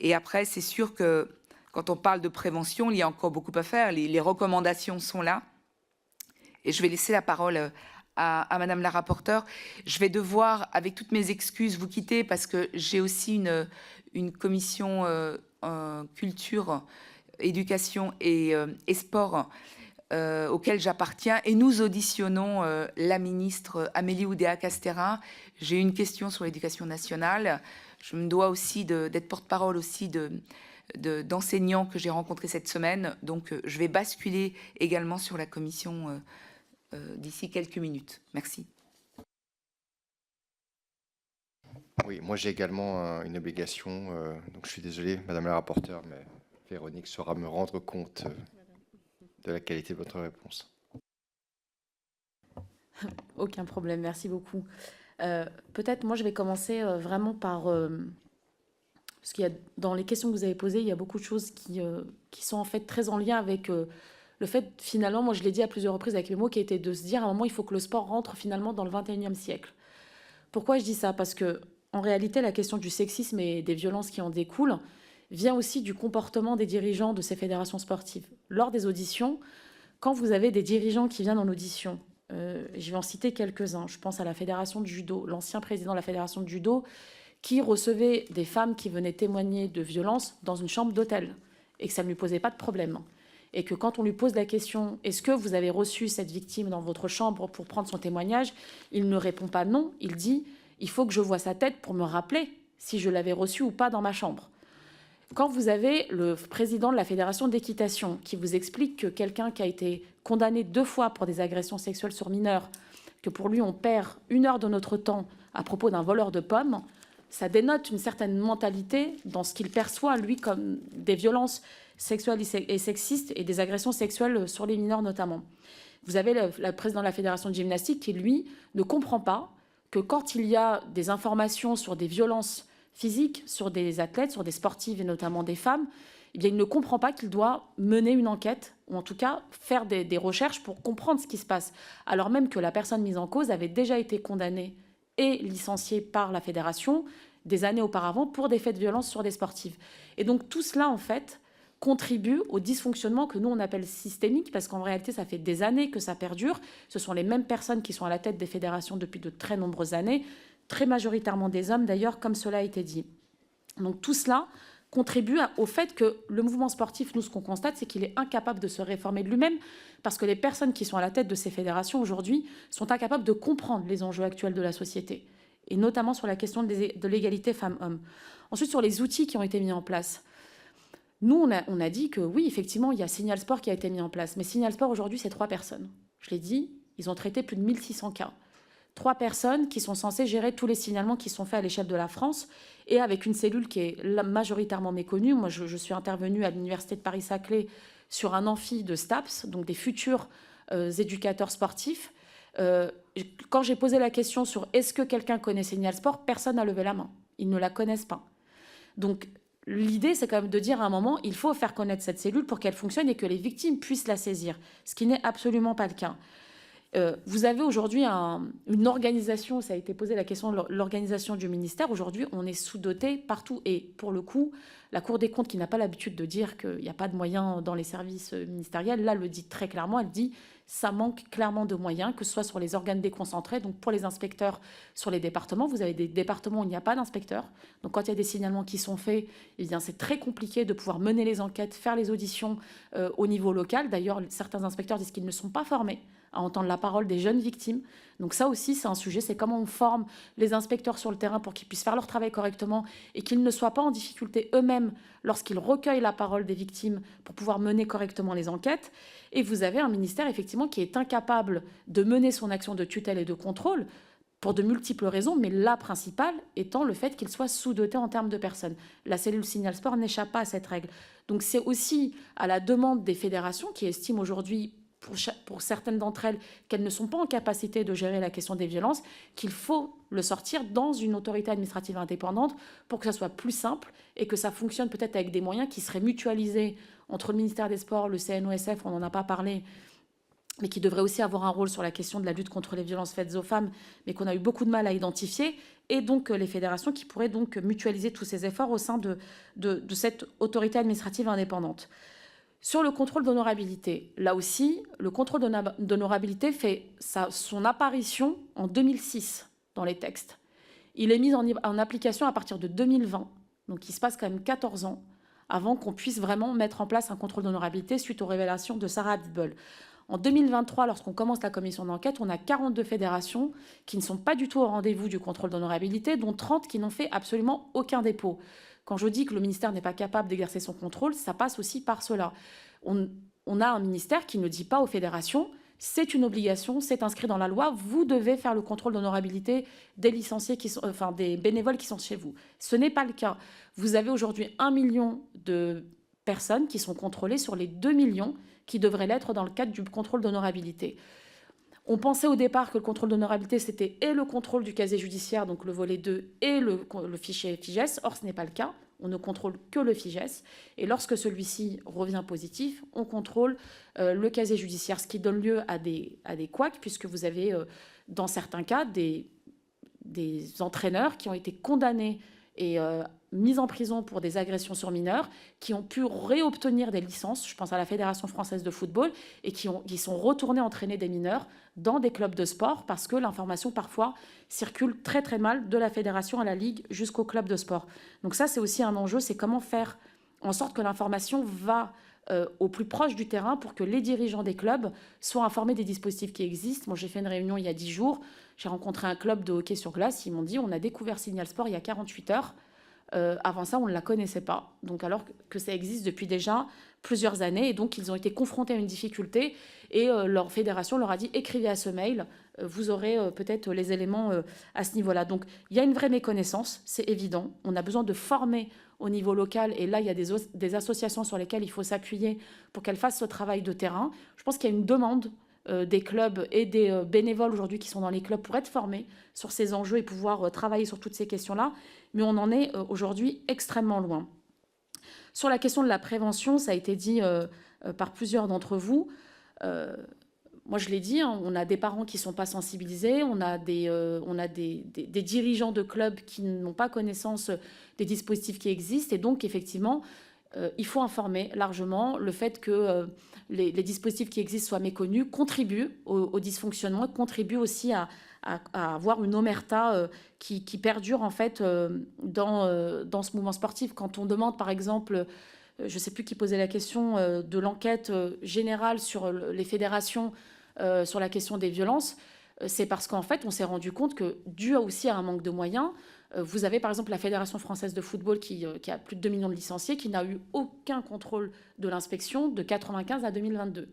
Et après, c'est sûr que quand on parle de prévention, il y a encore beaucoup à faire. Les recommandations sont là. Et je vais laisser la parole à Madame la rapporteure. Je vais devoir, avec toutes mes excuses, vous quitter parce que j'ai aussi une commission culture, éducation et sport auquel j'appartiens, et nous auditionnons la ministre Amélie Oudéa-Castéra. J'ai une question sur l'éducation nationale. Je me dois aussi d'être porte-parole aussi d'enseignants que j'ai rencontrés cette semaine. Donc, je vais basculer également sur la commission d'ici quelques minutes. Merci. Oui, moi j'ai également une obligation. Donc, je suis désolé, Madame la rapporteure, mais Véronique saura me rendre compte de la qualité de votre réponse. Aucun problème, merci beaucoup. Peut-être, moi, je vais commencer vraiment par... parce qu'il y a, dans les questions que vous avez posées, il y a beaucoup de choses qui sont en fait très en lien avec le fait, finalement, moi je l'ai dit à plusieurs reprises avec mes mots, qui était de se dire à un moment, il faut que le sport rentre finalement dans le 21e siècle. Pourquoi je dis ça? Parce que en réalité, la question du sexisme et des violences qui en découlent vient aussi du comportement des dirigeants de ces fédérations sportives. Lors des auditions, quand vous avez des dirigeants qui viennent en audition, je vais en citer quelques-uns. Je pense à la fédération de judo, l'ancien président de la fédération de judo, qui recevait des femmes qui venaient témoigner de violences dans une chambre d'hôtel et que ça ne lui posait pas de problème. Et que quand on lui pose la question « Est-ce que vous avez reçu cette victime dans votre chambre pour prendre son témoignage ?», il ne répond pas non. Il dit « Il faut que je voie sa tête pour me rappeler si je l'avais reçu ou pas dans ma chambre ». Quand vous avez le président de la fédération d'équitation qui vous explique que quelqu'un qui a été condamné 2 fois pour des agressions sexuelles sur mineurs, que pour lui on perd 1 heure de notre temps à propos d'un voleur de pommes, ça dénote une certaine mentalité dans ce qu'il perçoit, lui, comme des violences sexuelles et sexistes et des agressions sexuelles sur les mineurs notamment. Vous avez le président de la fédération de gymnastique qui, lui, ne comprend pas que quand il y a des informations sur des violences physiques, sur des athlètes, sur des sportives et notamment des femmes, eh bien, il ne comprend pas qu'il doit mener une enquête ou en tout cas faire des recherches pour comprendre ce qui se passe, alors même que la personne mise en cause avait déjà été condamnée et licenciée par la fédération des années auparavant pour des faits de violence sur des sportives. Et donc tout cela, en fait, contribue au dysfonctionnement que nous, on appelle systémique, parce qu'en réalité, ça fait des années que ça perdure. Ce sont les mêmes personnes qui sont à la tête des fédérations depuis de très nombreuses années, très majoritairement des hommes d'ailleurs, comme cela a été dit. Donc tout cela contribue au fait que le mouvement sportif, nous, ce qu'on constate, c'est qu'il est incapable de se réformer de lui-même, parce que les personnes qui sont à la tête de ces fédérations aujourd'hui sont incapables de comprendre les enjeux actuels de la société, et notamment sur la question de l'égalité femmes-hommes. Ensuite, sur les outils qui ont été mis en place. Nous, on a dit que oui, effectivement, il y a Signal Sport qui a été mis en place. Mais Signal Sport, aujourd'hui, c'est 3 personnes. Je l'ai dit, ils ont traité plus de 1600 cas. 3 personnes qui sont censées gérer tous les signalements qui sont faits à l'échelle de la France et avec une cellule qui est majoritairement méconnue. Moi, je suis intervenue à l'Université de Paris-Saclay sur un amphi de STAPS, donc des futurs éducateurs sportifs. Quand j'ai posé la question sur est-ce que quelqu'un connaît Signal Sport, personne n'a levé la main. Ils ne la connaissent pas. Donc, l'idée, c'est quand même de dire à un moment, il faut faire connaître cette cellule pour qu'elle fonctionne et que les victimes puissent la saisir, ce qui n'est absolument pas le cas. Vous avez aujourd'hui une organisation, ça a été posé la question de l'organisation du ministère. Aujourd'hui, on est sous-doté partout. Et pour le coup, la Cour des comptes, qui n'a pas l'habitude de dire qu'il n'y a pas de moyens dans les services ministériels, là, le dit très clairement. Elle dit ça manque clairement de moyens, que ce soit sur les organes déconcentrés, donc pour les inspecteurs sur les départements. Vous avez des départements où il n'y a pas d'inspecteurs. Donc quand il y a des signalements qui sont faits, eh bien, c'est très compliqué de pouvoir mener les enquêtes, faire les auditions au niveau local. D'ailleurs, certains inspecteurs disent qu'ils ne sont pas formés à entendre la parole des jeunes victimes. Donc ça aussi, c'est un sujet, c'est comment on forme les inspecteurs sur le terrain pour qu'ils puissent faire leur travail correctement et qu'ils ne soient pas en difficulté eux-mêmes lorsqu'ils recueillent la parole des victimes pour pouvoir mener correctement les enquêtes. Et vous avez un ministère, effectivement, qui est incapable de mener son action de tutelle et de contrôle pour de multiples raisons, mais la principale étant le fait qu'il soit sous-doté en termes de personnes. La cellule Signal Sport n'échappe pas à cette règle. Donc c'est aussi à la demande des fédérations qui estiment aujourd'hui, pour certaines d'entre elles, qu'elles ne sont pas en capacité de gérer la question des violences, qu'il faut le sortir dans une autorité administrative indépendante pour que ça soit plus simple et que ça fonctionne peut-être avec des moyens qui seraient mutualisés entre le ministère des Sports, le CNOSF, on n'en a pas parlé, mais qui devrait aussi avoir un rôle sur la question de la lutte contre les violences faites aux femmes, mais qu'on a eu beaucoup de mal à identifier, et donc les fédérations qui pourraient donc mutualiser tous ces efforts au sein de cette autorité administrative indépendante. Sur le contrôle d'honorabilité, là aussi, le contrôle d'honorabilité fait son apparition en 2006 dans les textes. Il est mis en application à partir de 2020, donc il se passe quand même 14 ans avant qu'on puisse vraiment mettre en place un contrôle d'honorabilité suite aux révélations de Sarah Abitbol. En 2023, lorsqu'on commence la commission d'enquête, on a 42 fédérations qui ne sont pas du tout au rendez-vous du contrôle d'honorabilité, dont 30 qui n'ont fait absolument aucun dépôt. Quand je dis que le ministère n'est pas capable d'exercer son contrôle, ça passe aussi par cela. On a un ministère qui ne dit pas aux fédérations « c'est une obligation, c'est inscrit dans la loi, vous devez faire le contrôle d'honorabilité des licenciés, des bénévoles qui sont chez vous ». Ce n'est pas le cas. Vous avez aujourd'hui 1 million de personnes qui sont contrôlées sur les 2 millions qui devraient l'être dans le cadre du contrôle d'honorabilité. On pensait au départ que le contrôle d'honorabilité, c'était et le contrôle du casier judiciaire, donc le volet 2, et le fichier FIGES. Or, ce n'est pas le cas. On ne contrôle que le FIGES. Et lorsque celui-ci revient positif, on contrôle le casier judiciaire, ce qui donne lieu à des couacs, puisque vous avez, dans certains cas, des entraîneurs qui ont été condamnés et mis en prison pour des agressions sur mineurs, qui ont pu réobtenir des licences, je pense à la Fédération française de football, et qui sont retournés entraîner des mineurs dans des clubs de sport, parce que l'information parfois circule très très mal de la fédération à la ligue jusqu'au club de sport. Donc ça, c'est aussi un enjeu, c'est comment faire en sorte que l'information va au plus proche du terrain pour que les dirigeants des clubs soient informés des dispositifs qui existent. Moi, j'ai fait une réunion il y a 10 jours, j'ai rencontré un club de hockey sur glace, ils m'ont dit on a découvert Signal Sport il y a 48 heures. Avant ça, on ne la connaissait pas. Donc, alors que ça existe depuis déjà plusieurs années. Et donc, ils ont été confrontés à une difficulté. Et leur fédération leur a dit, écrivez à ce mail, vous aurez peut-être les éléments à ce niveau-là. Donc, il y a une vraie méconnaissance, c'est évident. On a besoin de former au niveau local. Et là, il y a des associations sur lesquelles il faut s'appuyer pour qu'elles fassent ce travail de terrain. Je pense qu'il y a une demande des clubs et des bénévoles aujourd'hui qui sont dans les clubs pour être formés sur ces enjeux et pouvoir travailler sur toutes ces questions-là. Mais on en est aujourd'hui extrêmement loin. Sur la question de la prévention, ça a été dit par plusieurs d'entre vous. Moi, je l'ai dit, hein, on a des parents qui ne sont pas sensibilisés, on a des dirigeants de clubs qui n'ont pas connaissance des dispositifs qui existent. Et donc, effectivement, il faut informer largement. Le fait que les dispositifs qui existent soient méconnus contribue au dysfonctionnement, contribue aussi à avoir une omerta qui perdure en fait dans ce mouvement sportif. Quand on demande par exemple, je ne sais plus qui posait la question de l'enquête générale sur les fédérations sur la question des violences, c'est parce qu'en fait on s'est rendu compte que dû aussi à un manque de moyens, vous avez par exemple la Fédération française de football qui a plus de 2 millions de licenciés, qui n'a eu aucun contrôle de l'inspection de 1995 à 2022.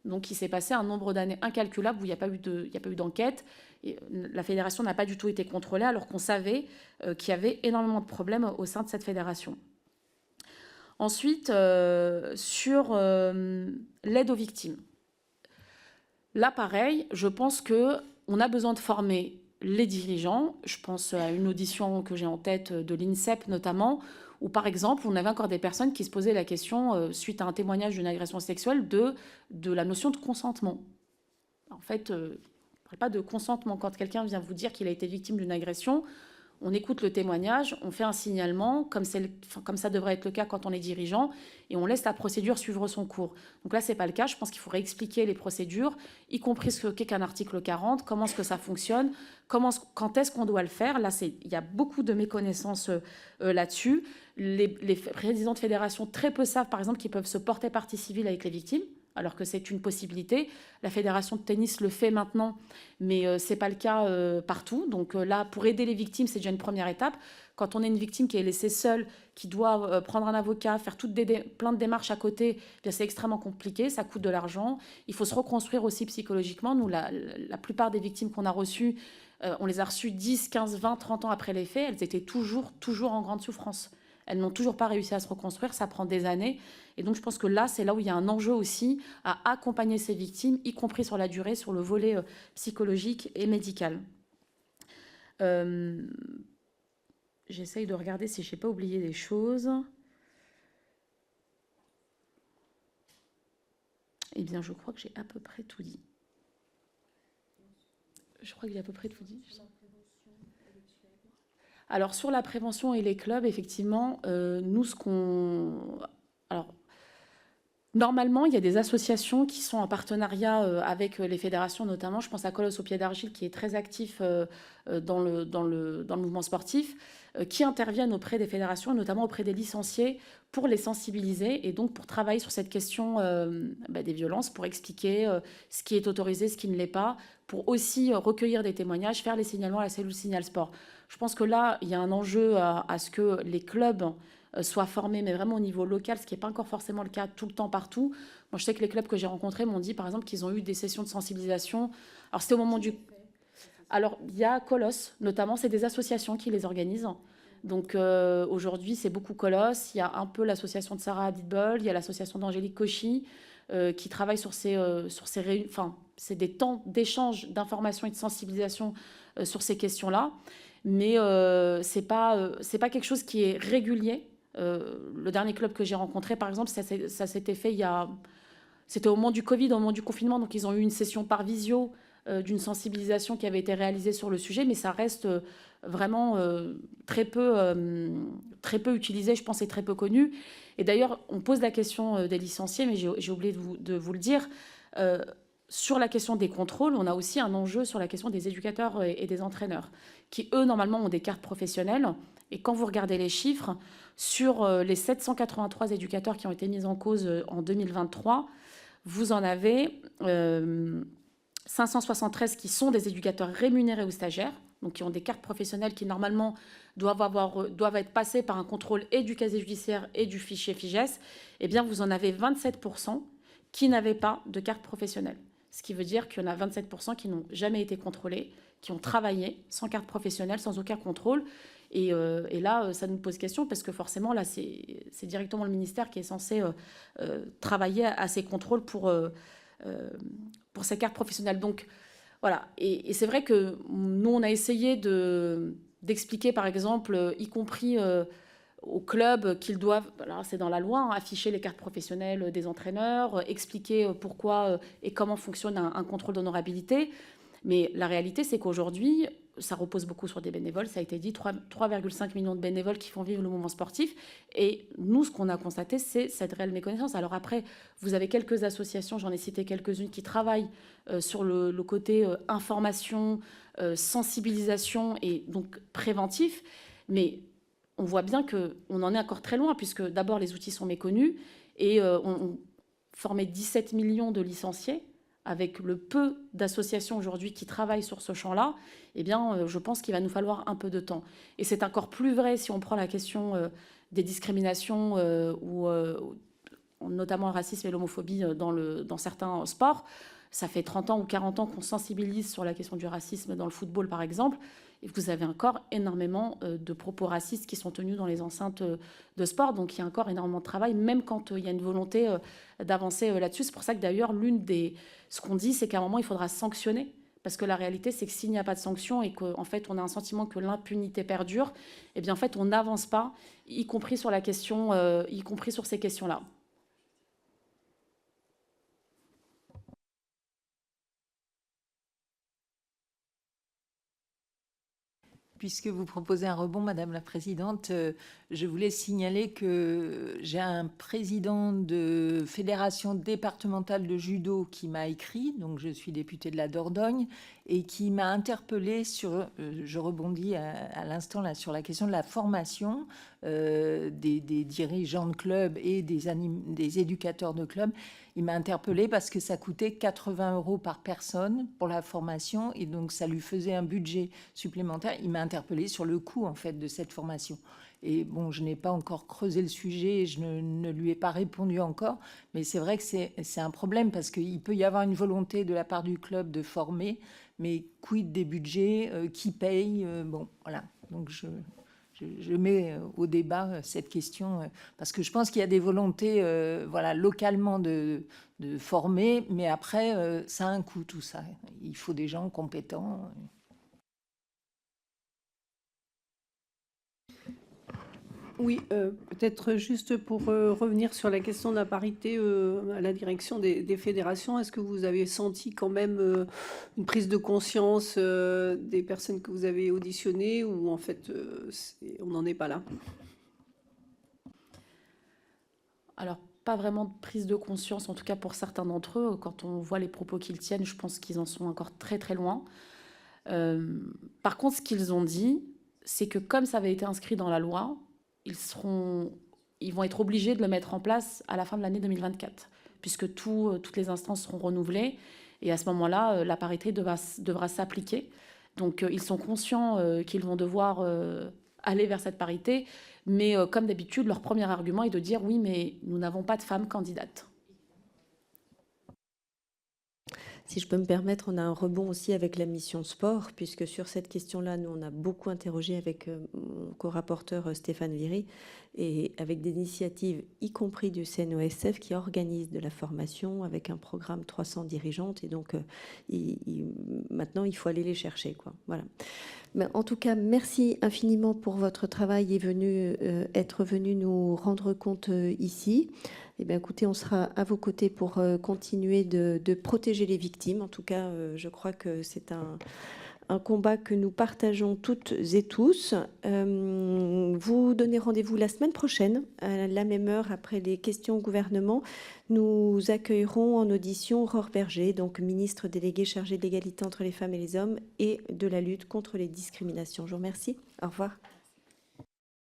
Donc il s'est passé un nombre d'années incalculable où il n'y a pas eu d'enquête. Et la fédération n'a pas du tout été contrôlée alors qu'on savait qu'il y avait énormément de problèmes au sein de cette fédération. Ensuite, sur l'aide aux victimes. Là, pareil, je pense qu'on a besoin de former les dirigeants. Je pense à une audition que j'ai en tête de l'INSEP notamment, où par exemple, on avait encore des personnes qui se posaient la question, suite à un témoignage d'une agression sexuelle, de la notion de consentement. En fait, on ne parle pas de consentement. Quand quelqu'un vient vous dire qu'il a été victime d'une agression, on écoute le témoignage, on fait un signalement, comme ça devrait être le cas quand on est dirigeant, et on laisse la procédure suivre son cours. Donc là, ce n'est pas le cas. Je pense qu'il faudrait expliquer les procédures, y compris ce qu'est qu'un article 40, comment est-ce que ça fonctionne, quand est-ce qu'on doit le faire. Là, il y a beaucoup de méconnaissances là-dessus. Les présidents de fédération très peu savent, par exemple, qu'ils peuvent se porter partie civile avec les victimes, alors que c'est une possibilité. La fédération de tennis le fait maintenant, mais ce n'est pas le cas partout. Donc là, pour aider les victimes, c'est déjà une première étape. Quand on est une victime qui est laissée seule, qui doit prendre un avocat, faire plein de démarches à côté, c'est extrêmement compliqué, ça coûte de l'argent. Il faut se reconstruire aussi psychologiquement. Nous, la plupart des victimes qu'on a reçues, on les a reçues 10, 15, 20, 30 ans après les faits. Elles étaient toujours en grande souffrance. Elles n'ont toujours pas réussi à se reconstruire, ça prend des années. Et donc, je pense que là, c'est là où il y a un enjeu aussi à accompagner ces victimes, y compris sur la durée, sur le volet psychologique et médical. J'essaye de regarder si je n'ai pas oublié des choses. Eh bien, je crois que j'ai à peu près tout dit. Alors, sur la prévention et les clubs, effectivement, nous, Alors, normalement, il y a des associations qui sont en partenariat avec les fédérations, notamment. Je pense à Colosse au pied d'argile, qui est très actif dans le mouvement sportif, qui interviennent auprès des fédérations, notamment auprès des licenciés, pour les sensibiliser et donc pour travailler sur cette question des violences, pour expliquer ce qui est autorisé, ce qui ne l'est pas, pour aussi recueillir des témoignages, faire les signalements à la cellule Signal Sport. Je pense que là, il y a un enjeu à ce que les clubs soient formés, mais vraiment au niveau local, ce qui n'est pas encore forcément le cas tout le temps partout. Moi, je sais que les clubs que j'ai rencontrés m'ont dit, par exemple, qu'ils ont eu des sessions de sensibilisation. Alors, c'était au moment du... Alors, il y a Colosse, notamment, c'est des associations qui les organisent. Donc, aujourd'hui, c'est beaucoup Colosse. Il y a un peu l'association de Sarah Abitbol, il y a l'association d'Angélique Cauchy, qui travaille sur ces réunions. Enfin, c'est des temps d'échange d'informations et de sensibilisation sur ces questions-là. Mais c'est pas quelque chose qui est régulier Le dernier club que j'ai rencontré, par exemple, ça s'était fait c'était au moment du Covid, au moment du confinement, donc ils ont eu une session par visio d'une sensibilisation qui avait été réalisée sur le sujet, mais ça reste vraiment très peu utilisé, je pense, et très peu connu. Et d'ailleurs, on pose la question des licenciés, mais j'ai oublié de vous le dire. Sur la question des contrôles, on a aussi un enjeu sur la question des éducateurs et des entraîneurs, qui, eux, normalement, ont des cartes professionnelles. Et quand vous regardez les chiffres, sur les 783 éducateurs qui ont été mis en cause en 2023, vous en avez 573 qui sont des éducateurs rémunérés ou stagiaires, donc qui ont des cartes professionnelles qui, normalement, doivent être passées par un contrôle et du casier judiciaire et du fichier FIGES. Eh bien, vous en avez 27% qui n'avaient pas de carte professionnelle. Ce qui veut dire qu'il y en a 27% qui n'ont jamais été contrôlés, qui ont travaillé sans carte professionnelle, sans aucun contrôle. Et là, ça nous pose question parce que forcément, là, c'est directement le ministère qui est censé travailler à ces contrôles pour ces cartes professionnelles. Donc, voilà. Et c'est vrai que nous, on a essayé d'expliquer, par exemple, y compris aux clubs qu'ils doivent, là c'est dans la loi, hein, afficher les cartes professionnelles des entraîneurs, expliquer pourquoi et comment fonctionne un contrôle d'honorabilité. Mais la réalité, c'est qu'aujourd'hui, ça repose beaucoup sur des bénévoles. Ça a été dit, 3,5 millions de bénévoles qui font vivre le mouvement sportif. Et nous, ce qu'on a constaté, c'est cette réelle méconnaissance. Alors après, vous avez quelques associations, j'en ai cité quelques-unes, qui travaillent sur le côté information, sensibilisation et donc préventif. Mais on voit bien qu'on en est encore très loin, puisque d'abord, les outils sont méconnus et on formait 17 millions de licenciés. Avec le peu d'associations aujourd'hui qui travaillent sur ce champ-là, eh bien, je pense qu'il va nous falloir un peu de temps. Et c'est encore plus vrai si on prend la question des discriminations, notamment le racisme et l'homophobie dans certains sports. Ça fait 30 ans ou 40 ans qu'on sensibilise sur la question du racisme dans le football, par exemple. Et vous avez encore énormément de propos racistes qui sont tenus dans les enceintes de sport. Donc, il y a encore énormément de travail, même quand il y a une volonté d'avancer là-dessus. C'est pour ça que, d'ailleurs, ce qu'on dit, c'est qu'à un moment, il faudra sanctionner. Parce que la réalité, c'est que s'il n'y a pas de sanction et qu'en fait, on a un sentiment que l'impunité perdure, eh bien, en fait, on n'avance pas, y compris sur ces questions-là. Puisque vous proposez un rebond, Madame la Présidente, je voulais signaler que j'ai un président de fédération départementale de judo qui m'a écrit, donc je suis députée de la Dordogne, et qui m'a interpellée sur, je rebondis à l'instant là, sur la question de la formation des dirigeants de clubs et des éducateurs de clubs. Il m'a interpellée parce que ça coûtait 80 € par personne pour la formation et donc ça lui faisait un budget supplémentaire. Il m'a interpellée sur le coût en fait de cette formation. Et bon, je n'ai pas encore creusé le sujet, je ne lui ai pas répondu encore, mais c'est vrai que c'est un problème parce qu'il peut y avoir une volonté de la part du club de former, mais quid des budgets, qui paye, bon, voilà. Donc je mets au débat cette question parce que je pense qu'il y a des volontés voilà, localement de former, mais après, ça a un coût tout ça. Il faut des gens compétents. Oui, peut-être juste pour revenir sur la question de la parité à la direction des fédérations, est-ce que vous avez senti quand même une prise de conscience des personnes que vous avez auditionnées ou en fait on n'en est pas là? Alors, pas vraiment de prise de conscience, en tout cas pour certains d'entre eux. Quand on voit les propos qu'ils tiennent, je pense qu'ils en sont encore très très loin. Par contre, ce qu'ils ont dit, c'est que comme ça avait été inscrit dans la loi, ils vont être obligés de le mettre en place à la fin de l'année 2024, puisque toutes les instances seront renouvelées. Et à ce moment-là, la parité devra s'appliquer. Donc, ils sont conscients qu'ils vont devoir aller vers cette parité. Mais comme d'habitude, leur premier argument est de dire « oui, mais nous n'avons pas de femmes candidates ». Si je peux me permettre, on a un rebond aussi avec la mission sport, puisque sur cette question-là, nous, on a beaucoup interrogé avec mon co-rapporteur Stéphane Viry, et avec des initiatives, y compris du CNOSF, qui organise de la formation avec un programme 300 dirigeantes. Et donc, maintenant, il faut aller les chercher, quoi. Voilà. Mais en tout cas, merci infiniment pour votre travail et être venu nous rendre compte ici. Eh bien, écoutez, on sera à vos côtés pour continuer de protéger les victimes. En tout cas, je crois que c'est un combat que nous partageons toutes et tous. Vous donnez rendez-vous la semaine prochaine, à la même heure, après les questions au gouvernement. Nous accueillerons en audition Aurore Berger, donc ministre déléguée chargée de l'égalité entre les femmes et les hommes et de la lutte contre les discriminations. Je vous remercie. Au revoir.